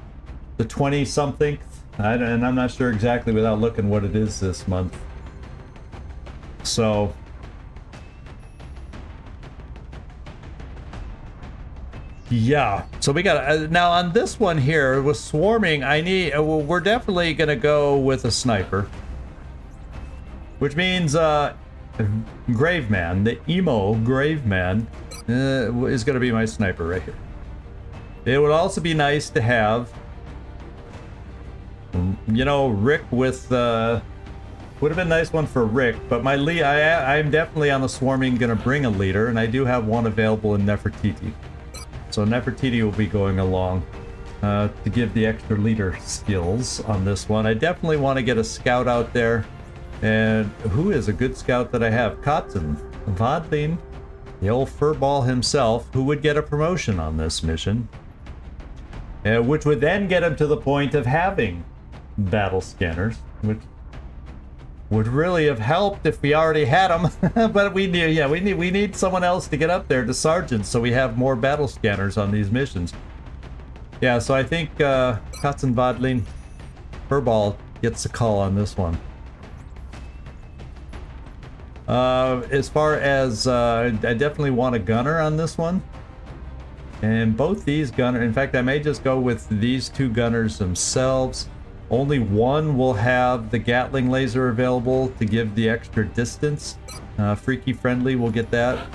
the 20-something. And I'm not sure exactly without looking what it is this month. So. Yeah, so we got now on this one here with swarming. We're definitely gonna go with a sniper, which means Graveman, the emo Graveman, is gonna be my sniper right here. It would also be nice to have, you know, Rick with would have been a nice one for Rick, but my lead, I'm definitely on the swarming gonna bring a leader, and I do have one available in Nefertiti. So Nefertiti will be going along to give the extra leader skills on this one. I definitely want to get a scout out there. And who is a good scout that I have? Kotzen Vodlin, the old furball himself, who would get a promotion on this mission. Which would then get him to the point of having battle scanners, which would really have helped if we already had them. But we need someone else to get up there to sergeant, so we have more battle scanners on these missions. Yeah, so I think Kotzen Vodlin Furball gets a call on this one. As far as I definitely want a gunner on this one, and both these gunners, in fact I may just go with these two gunners themselves. Only one will have the Gatling laser available to give the extra distance. Freaky Friendly will get that.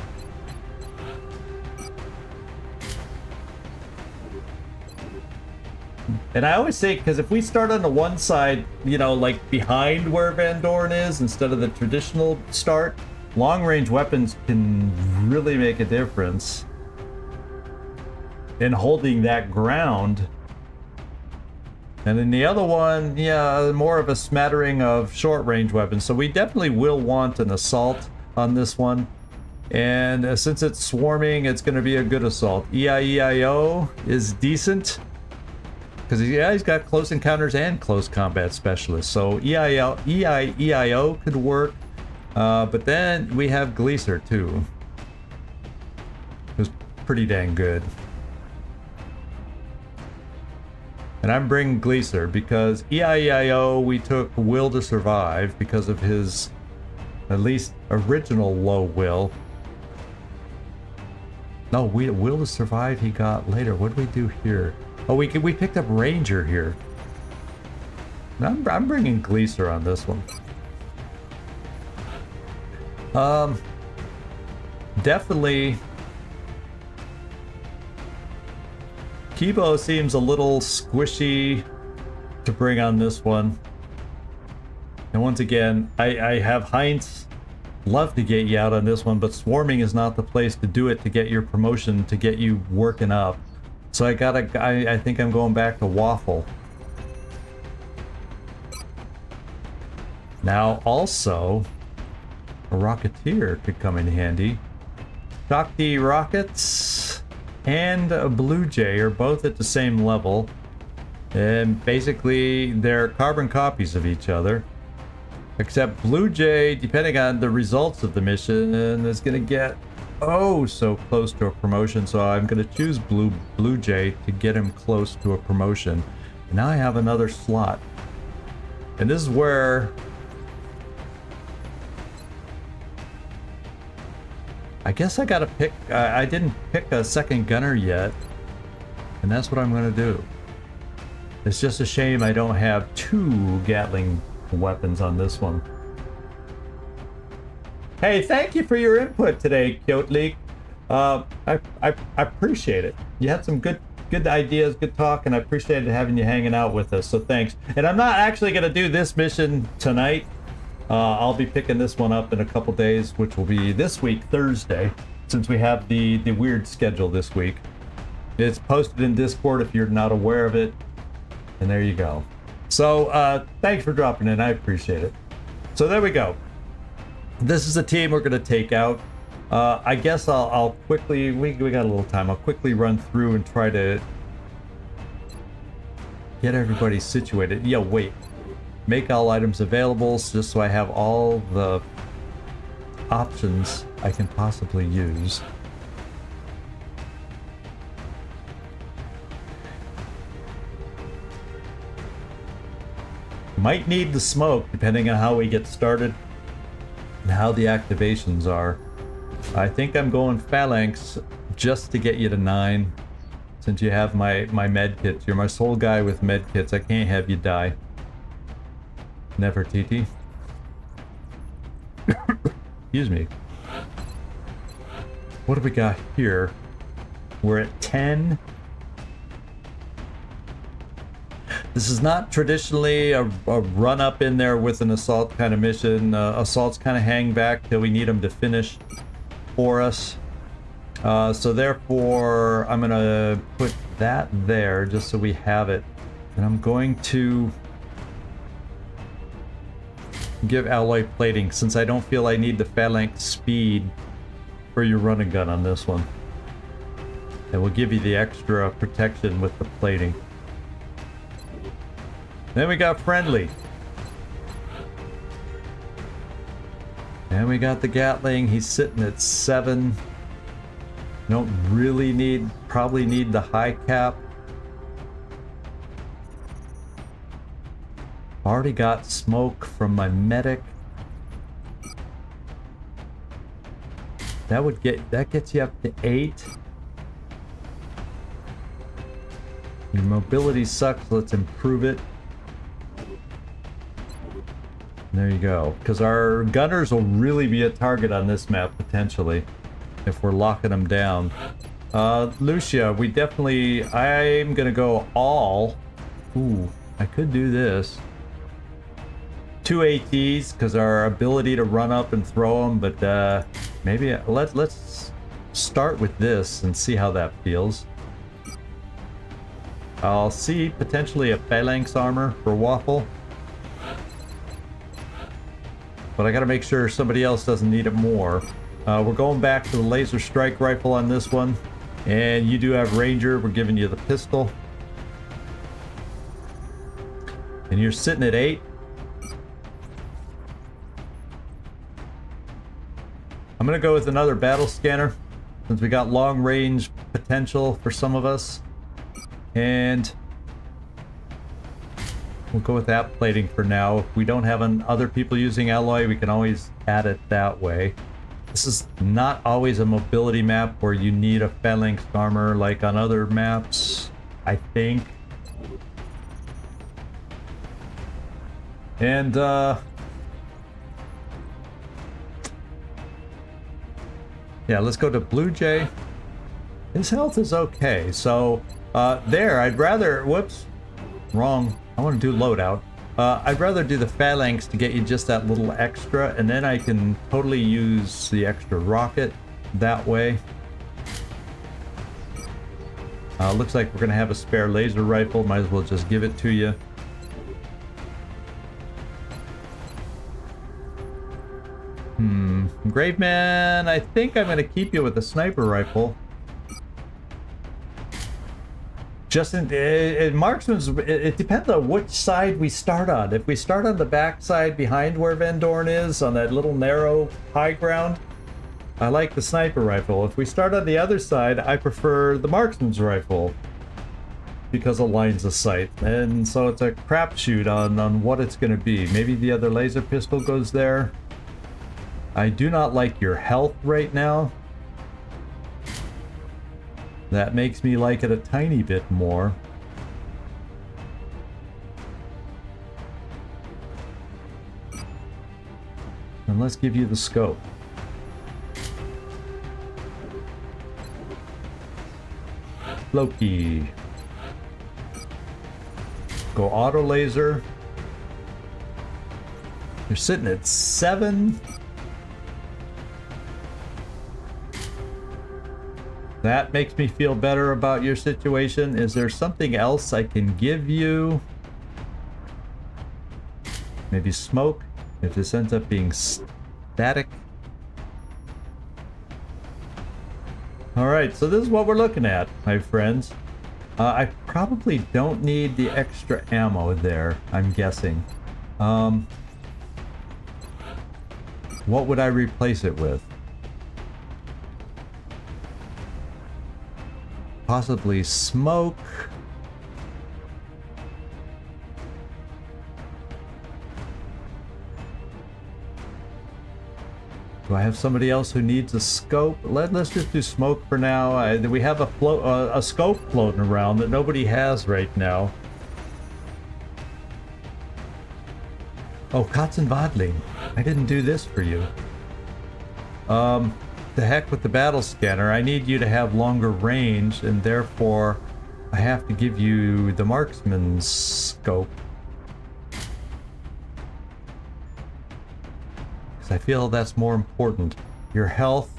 And I always say, because if we start on the one side, you know, like behind where Van Dorn is, instead of the traditional start, long-range weapons can really make a difference in holding that ground. And then the other one, yeah, more of a smattering of short-range weapons. So we definitely will want an assault on this one. And since it's swarming, it's going to be a good assault. EIEIO is decent, because he's got close encounters and close combat specialists. So EIEIO could work. But then we have Gleaser too, who's pretty dang good. And I'm bringing Gleaser because EIEIO, we took Will to Survive because of his at least original low will. No, Will to Survive he got later. What did we do here? Oh, we picked up Ranger here. And I'm bringing Gleaser on this one. Definitely. Kibo seems a little squishy to bring on this one. And once again, I have Heinz love to get you out on this one, but swarming is not the place to do it to get your promotion, to get you working up. So I think I'm going back to Waffle. Now also, a Rocketeer could come in handy. Shakti Rockets and a Blue Jay are both at the same level, and basically they're carbon copies of each other, except Blue Jay, depending on the results of the mission, is going to get so close to a promotion. So I'm going to choose Blue Jay to get him close to a promotion. And now I have another slot, and this is where I guess I gotta pick. I didn't pick a second gunner yet, and that's what I'm gonna do. It's just a shame I don't have two Gatling weapons on this one. Hey, thank you for your input today, Kyoto League. I appreciate it. You had some good ideas, good talk, and I appreciated having you hanging out with us. So thanks. And I'm not actually gonna do this mission tonight. I'll be picking this one up in a couple days, which will be this week, Thursday, since we have the weird schedule this week. It's posted in Discord if you're not aware of it, and there you go. So thanks for dropping in, I appreciate it. So there we go. This is the team we're going to take out. I guess I'll quickly, we got a little time, I'll quickly run through and try to get everybody situated. Yeah, wait. Make all items available, just so I have all the options I can possibly use. Might need the smoke depending on how we get started and how the activations are. I think I'm going phalanx just to get you to 9. Since you have my med kits. You're my sole guy with med kits. I can't have you die. Never, TT. Excuse me. What do we got here? We're at 10. This is not traditionally a run up in there with an assault kind of mission. Assaults kind of hang back till we need them to finish for us. So therefore, I'm gonna put that there just so we have it. And I'm going to give alloy plating since I don't feel I need the phalanx speed for your run and gun on this one. And we'll give you the extra protection with the plating. Then we got friendly. And we got the Gatling. He's sitting at 7. Don't really need, probably need the high cap. Already got smoke from my medic. That gets you up to 8. Your mobility sucks, let's improve it. There you go. Because our gunners will really be a target on this map, potentially, if we're locking them down. Lucia, we definitely... I'm going to go all... Ooh, I could do this. 2 ATs, because our ability to run up and throw them, but maybe... Let's start with this and see how that feels. I'll see potentially a phalanx armor for Waffle. But I gotta make sure somebody else doesn't need it more. We're going back to the laser strike rifle on this one. And you do have Ranger, we're giving you the pistol. And you're sitting at 8. I'm gonna go with another battle scanner, since we got long range potential for some of us. And we'll go with that plating for now. If we don't have other people using alloy, we can always add it that way. This is not always a mobility map where you need a phalanx armor like on other maps, I think. And yeah, let's go to Blue Jay. His health is okay, so there, I'd rather, whoops, wrong. I want to do loadout. I'd rather do the phalanx to get you just that little extra, and then I can totally use the extra rocket that way. Looks like we're going to have a spare laser rifle. Might as well just give it to you. Graveman, I think I'm going to keep you with the sniper rifle. Just in marksman's, it depends on which side we start on. If we start on the back side behind where Van Dorn is, on that little narrow high ground, I like the sniper rifle. If we start on the other side, I prefer the marksman's rifle because of lines of sight. And so it's a crapshoot on what it's going to be. Maybe the other laser pistol goes there. I do not like your health right now. That makes me like it a tiny bit more. And let's give you the scope. Loki. Go auto laser. You're sitting at 7. That makes me feel better about your situation. Is there something else I can give you? Maybe smoke, if this ends up being static. Alright, so this is what we're looking at, my friends. I probably don't need the extra ammo there, I'm guessing. What would I replace it with? Possibly smoke. Do I have somebody else who needs a scope? Let's just do smoke for now. We have a scope floating around that nobody has right now. Oh, Katzenwadling. I didn't do this for you. The heck with the battle scanner. I need you to have longer range, and therefore I have to give you the marksman's scope. Because I feel that's more important. Your health.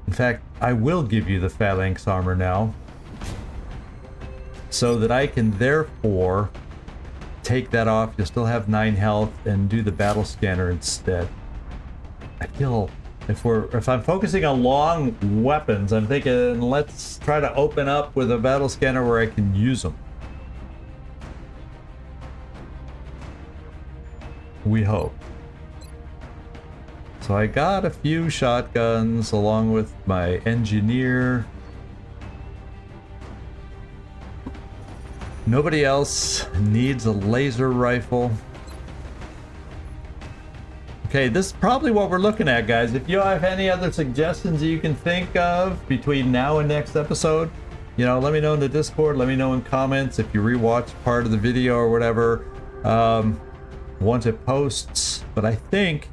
In fact, I will give you the phalanx armor now, so that I can therefore take that off. You'll still have 9 health and do the battle scanner instead. I feel if I'm focusing on long weapons, I'm thinking let's try to open up with a battle scanner where I can use them. We hope. So I got a few shotguns along with my engineer. Nobody else needs a laser rifle. Okay, this is probably what we're looking at, guys. If you have any other suggestions that you can think of between now and next episode, you know, let me know in the Discord, let me know in comments if you rewatch part of the video or whatever, once it posts. But I think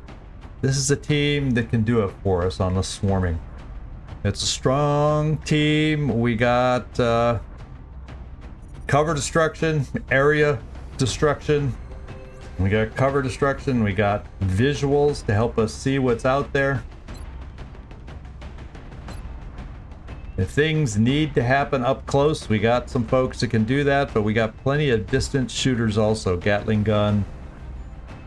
this is a team that can do it for us on the swarming. It's a strong team. We got cover destruction, area destruction. We got cover destruction. We got visuals to help us see what's out there. If things need to happen up close, we got some folks that can do that, but we got plenty of distance shooters also. Gatling gun,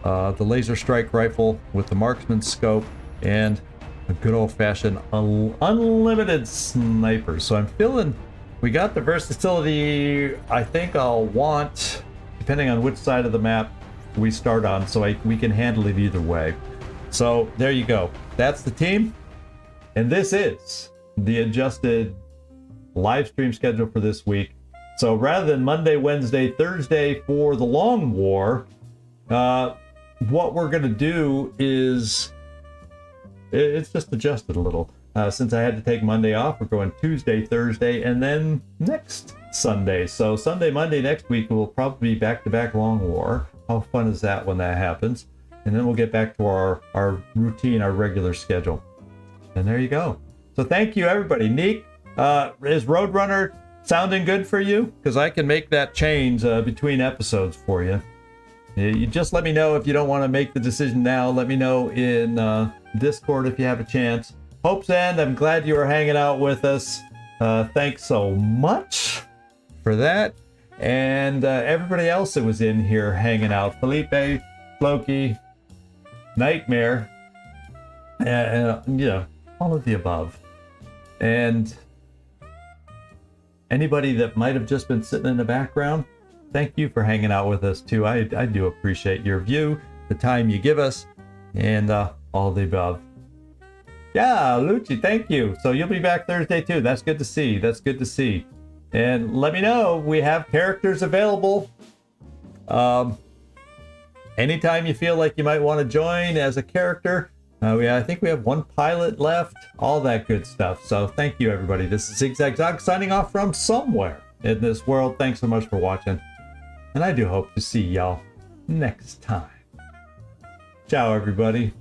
the laser strike rifle with the marksman scope, and a good old-fashioned unlimited sniper. So I'm feeling we got the versatility I think I'll want, depending on which side of the map we start on, so we can handle it either way. So there you go. That's the team, and this is the adjusted live stream schedule for this week. So rather than Monday, Wednesday, Thursday for the long war, what we're gonna do is it's just adjusted a little. Since I had to take Monday off, we're going Tuesday, Thursday, and then next Sunday. So Sunday, Monday next week will probably be back-to-back long war. How fun is that when that happens? And then we'll get back to our routine, our regular schedule. And there you go. So thank you, everybody. Neek, is Roadrunner sounding good for you? Because I can make that change between episodes for you. You just let me know if you don't want to make the decision now. Let me know in Discord if you have a chance. Hope's End, I'm glad you were hanging out with us. Thanks so much for that. And everybody else that was in here hanging out. Felipe, Floki, Nightmare, and you know, all of the above. And anybody that might have just been sitting in the background, thank you for hanging out with us too. I do appreciate your view, the time you give us, and all the above. Yeah, Lucci, thank you. So you'll be back Thursday too. That's good to see. That's good to see. And let me know. We have characters available. Anytime you feel like you might want to join as a character. I think we have 1 pilot left. All that good stuff. So thank you, everybody. This is Zigzag Zog signing off from somewhere in this world. Thanks so much for watching. And I do hope to see y'all next time. Ciao, everybody.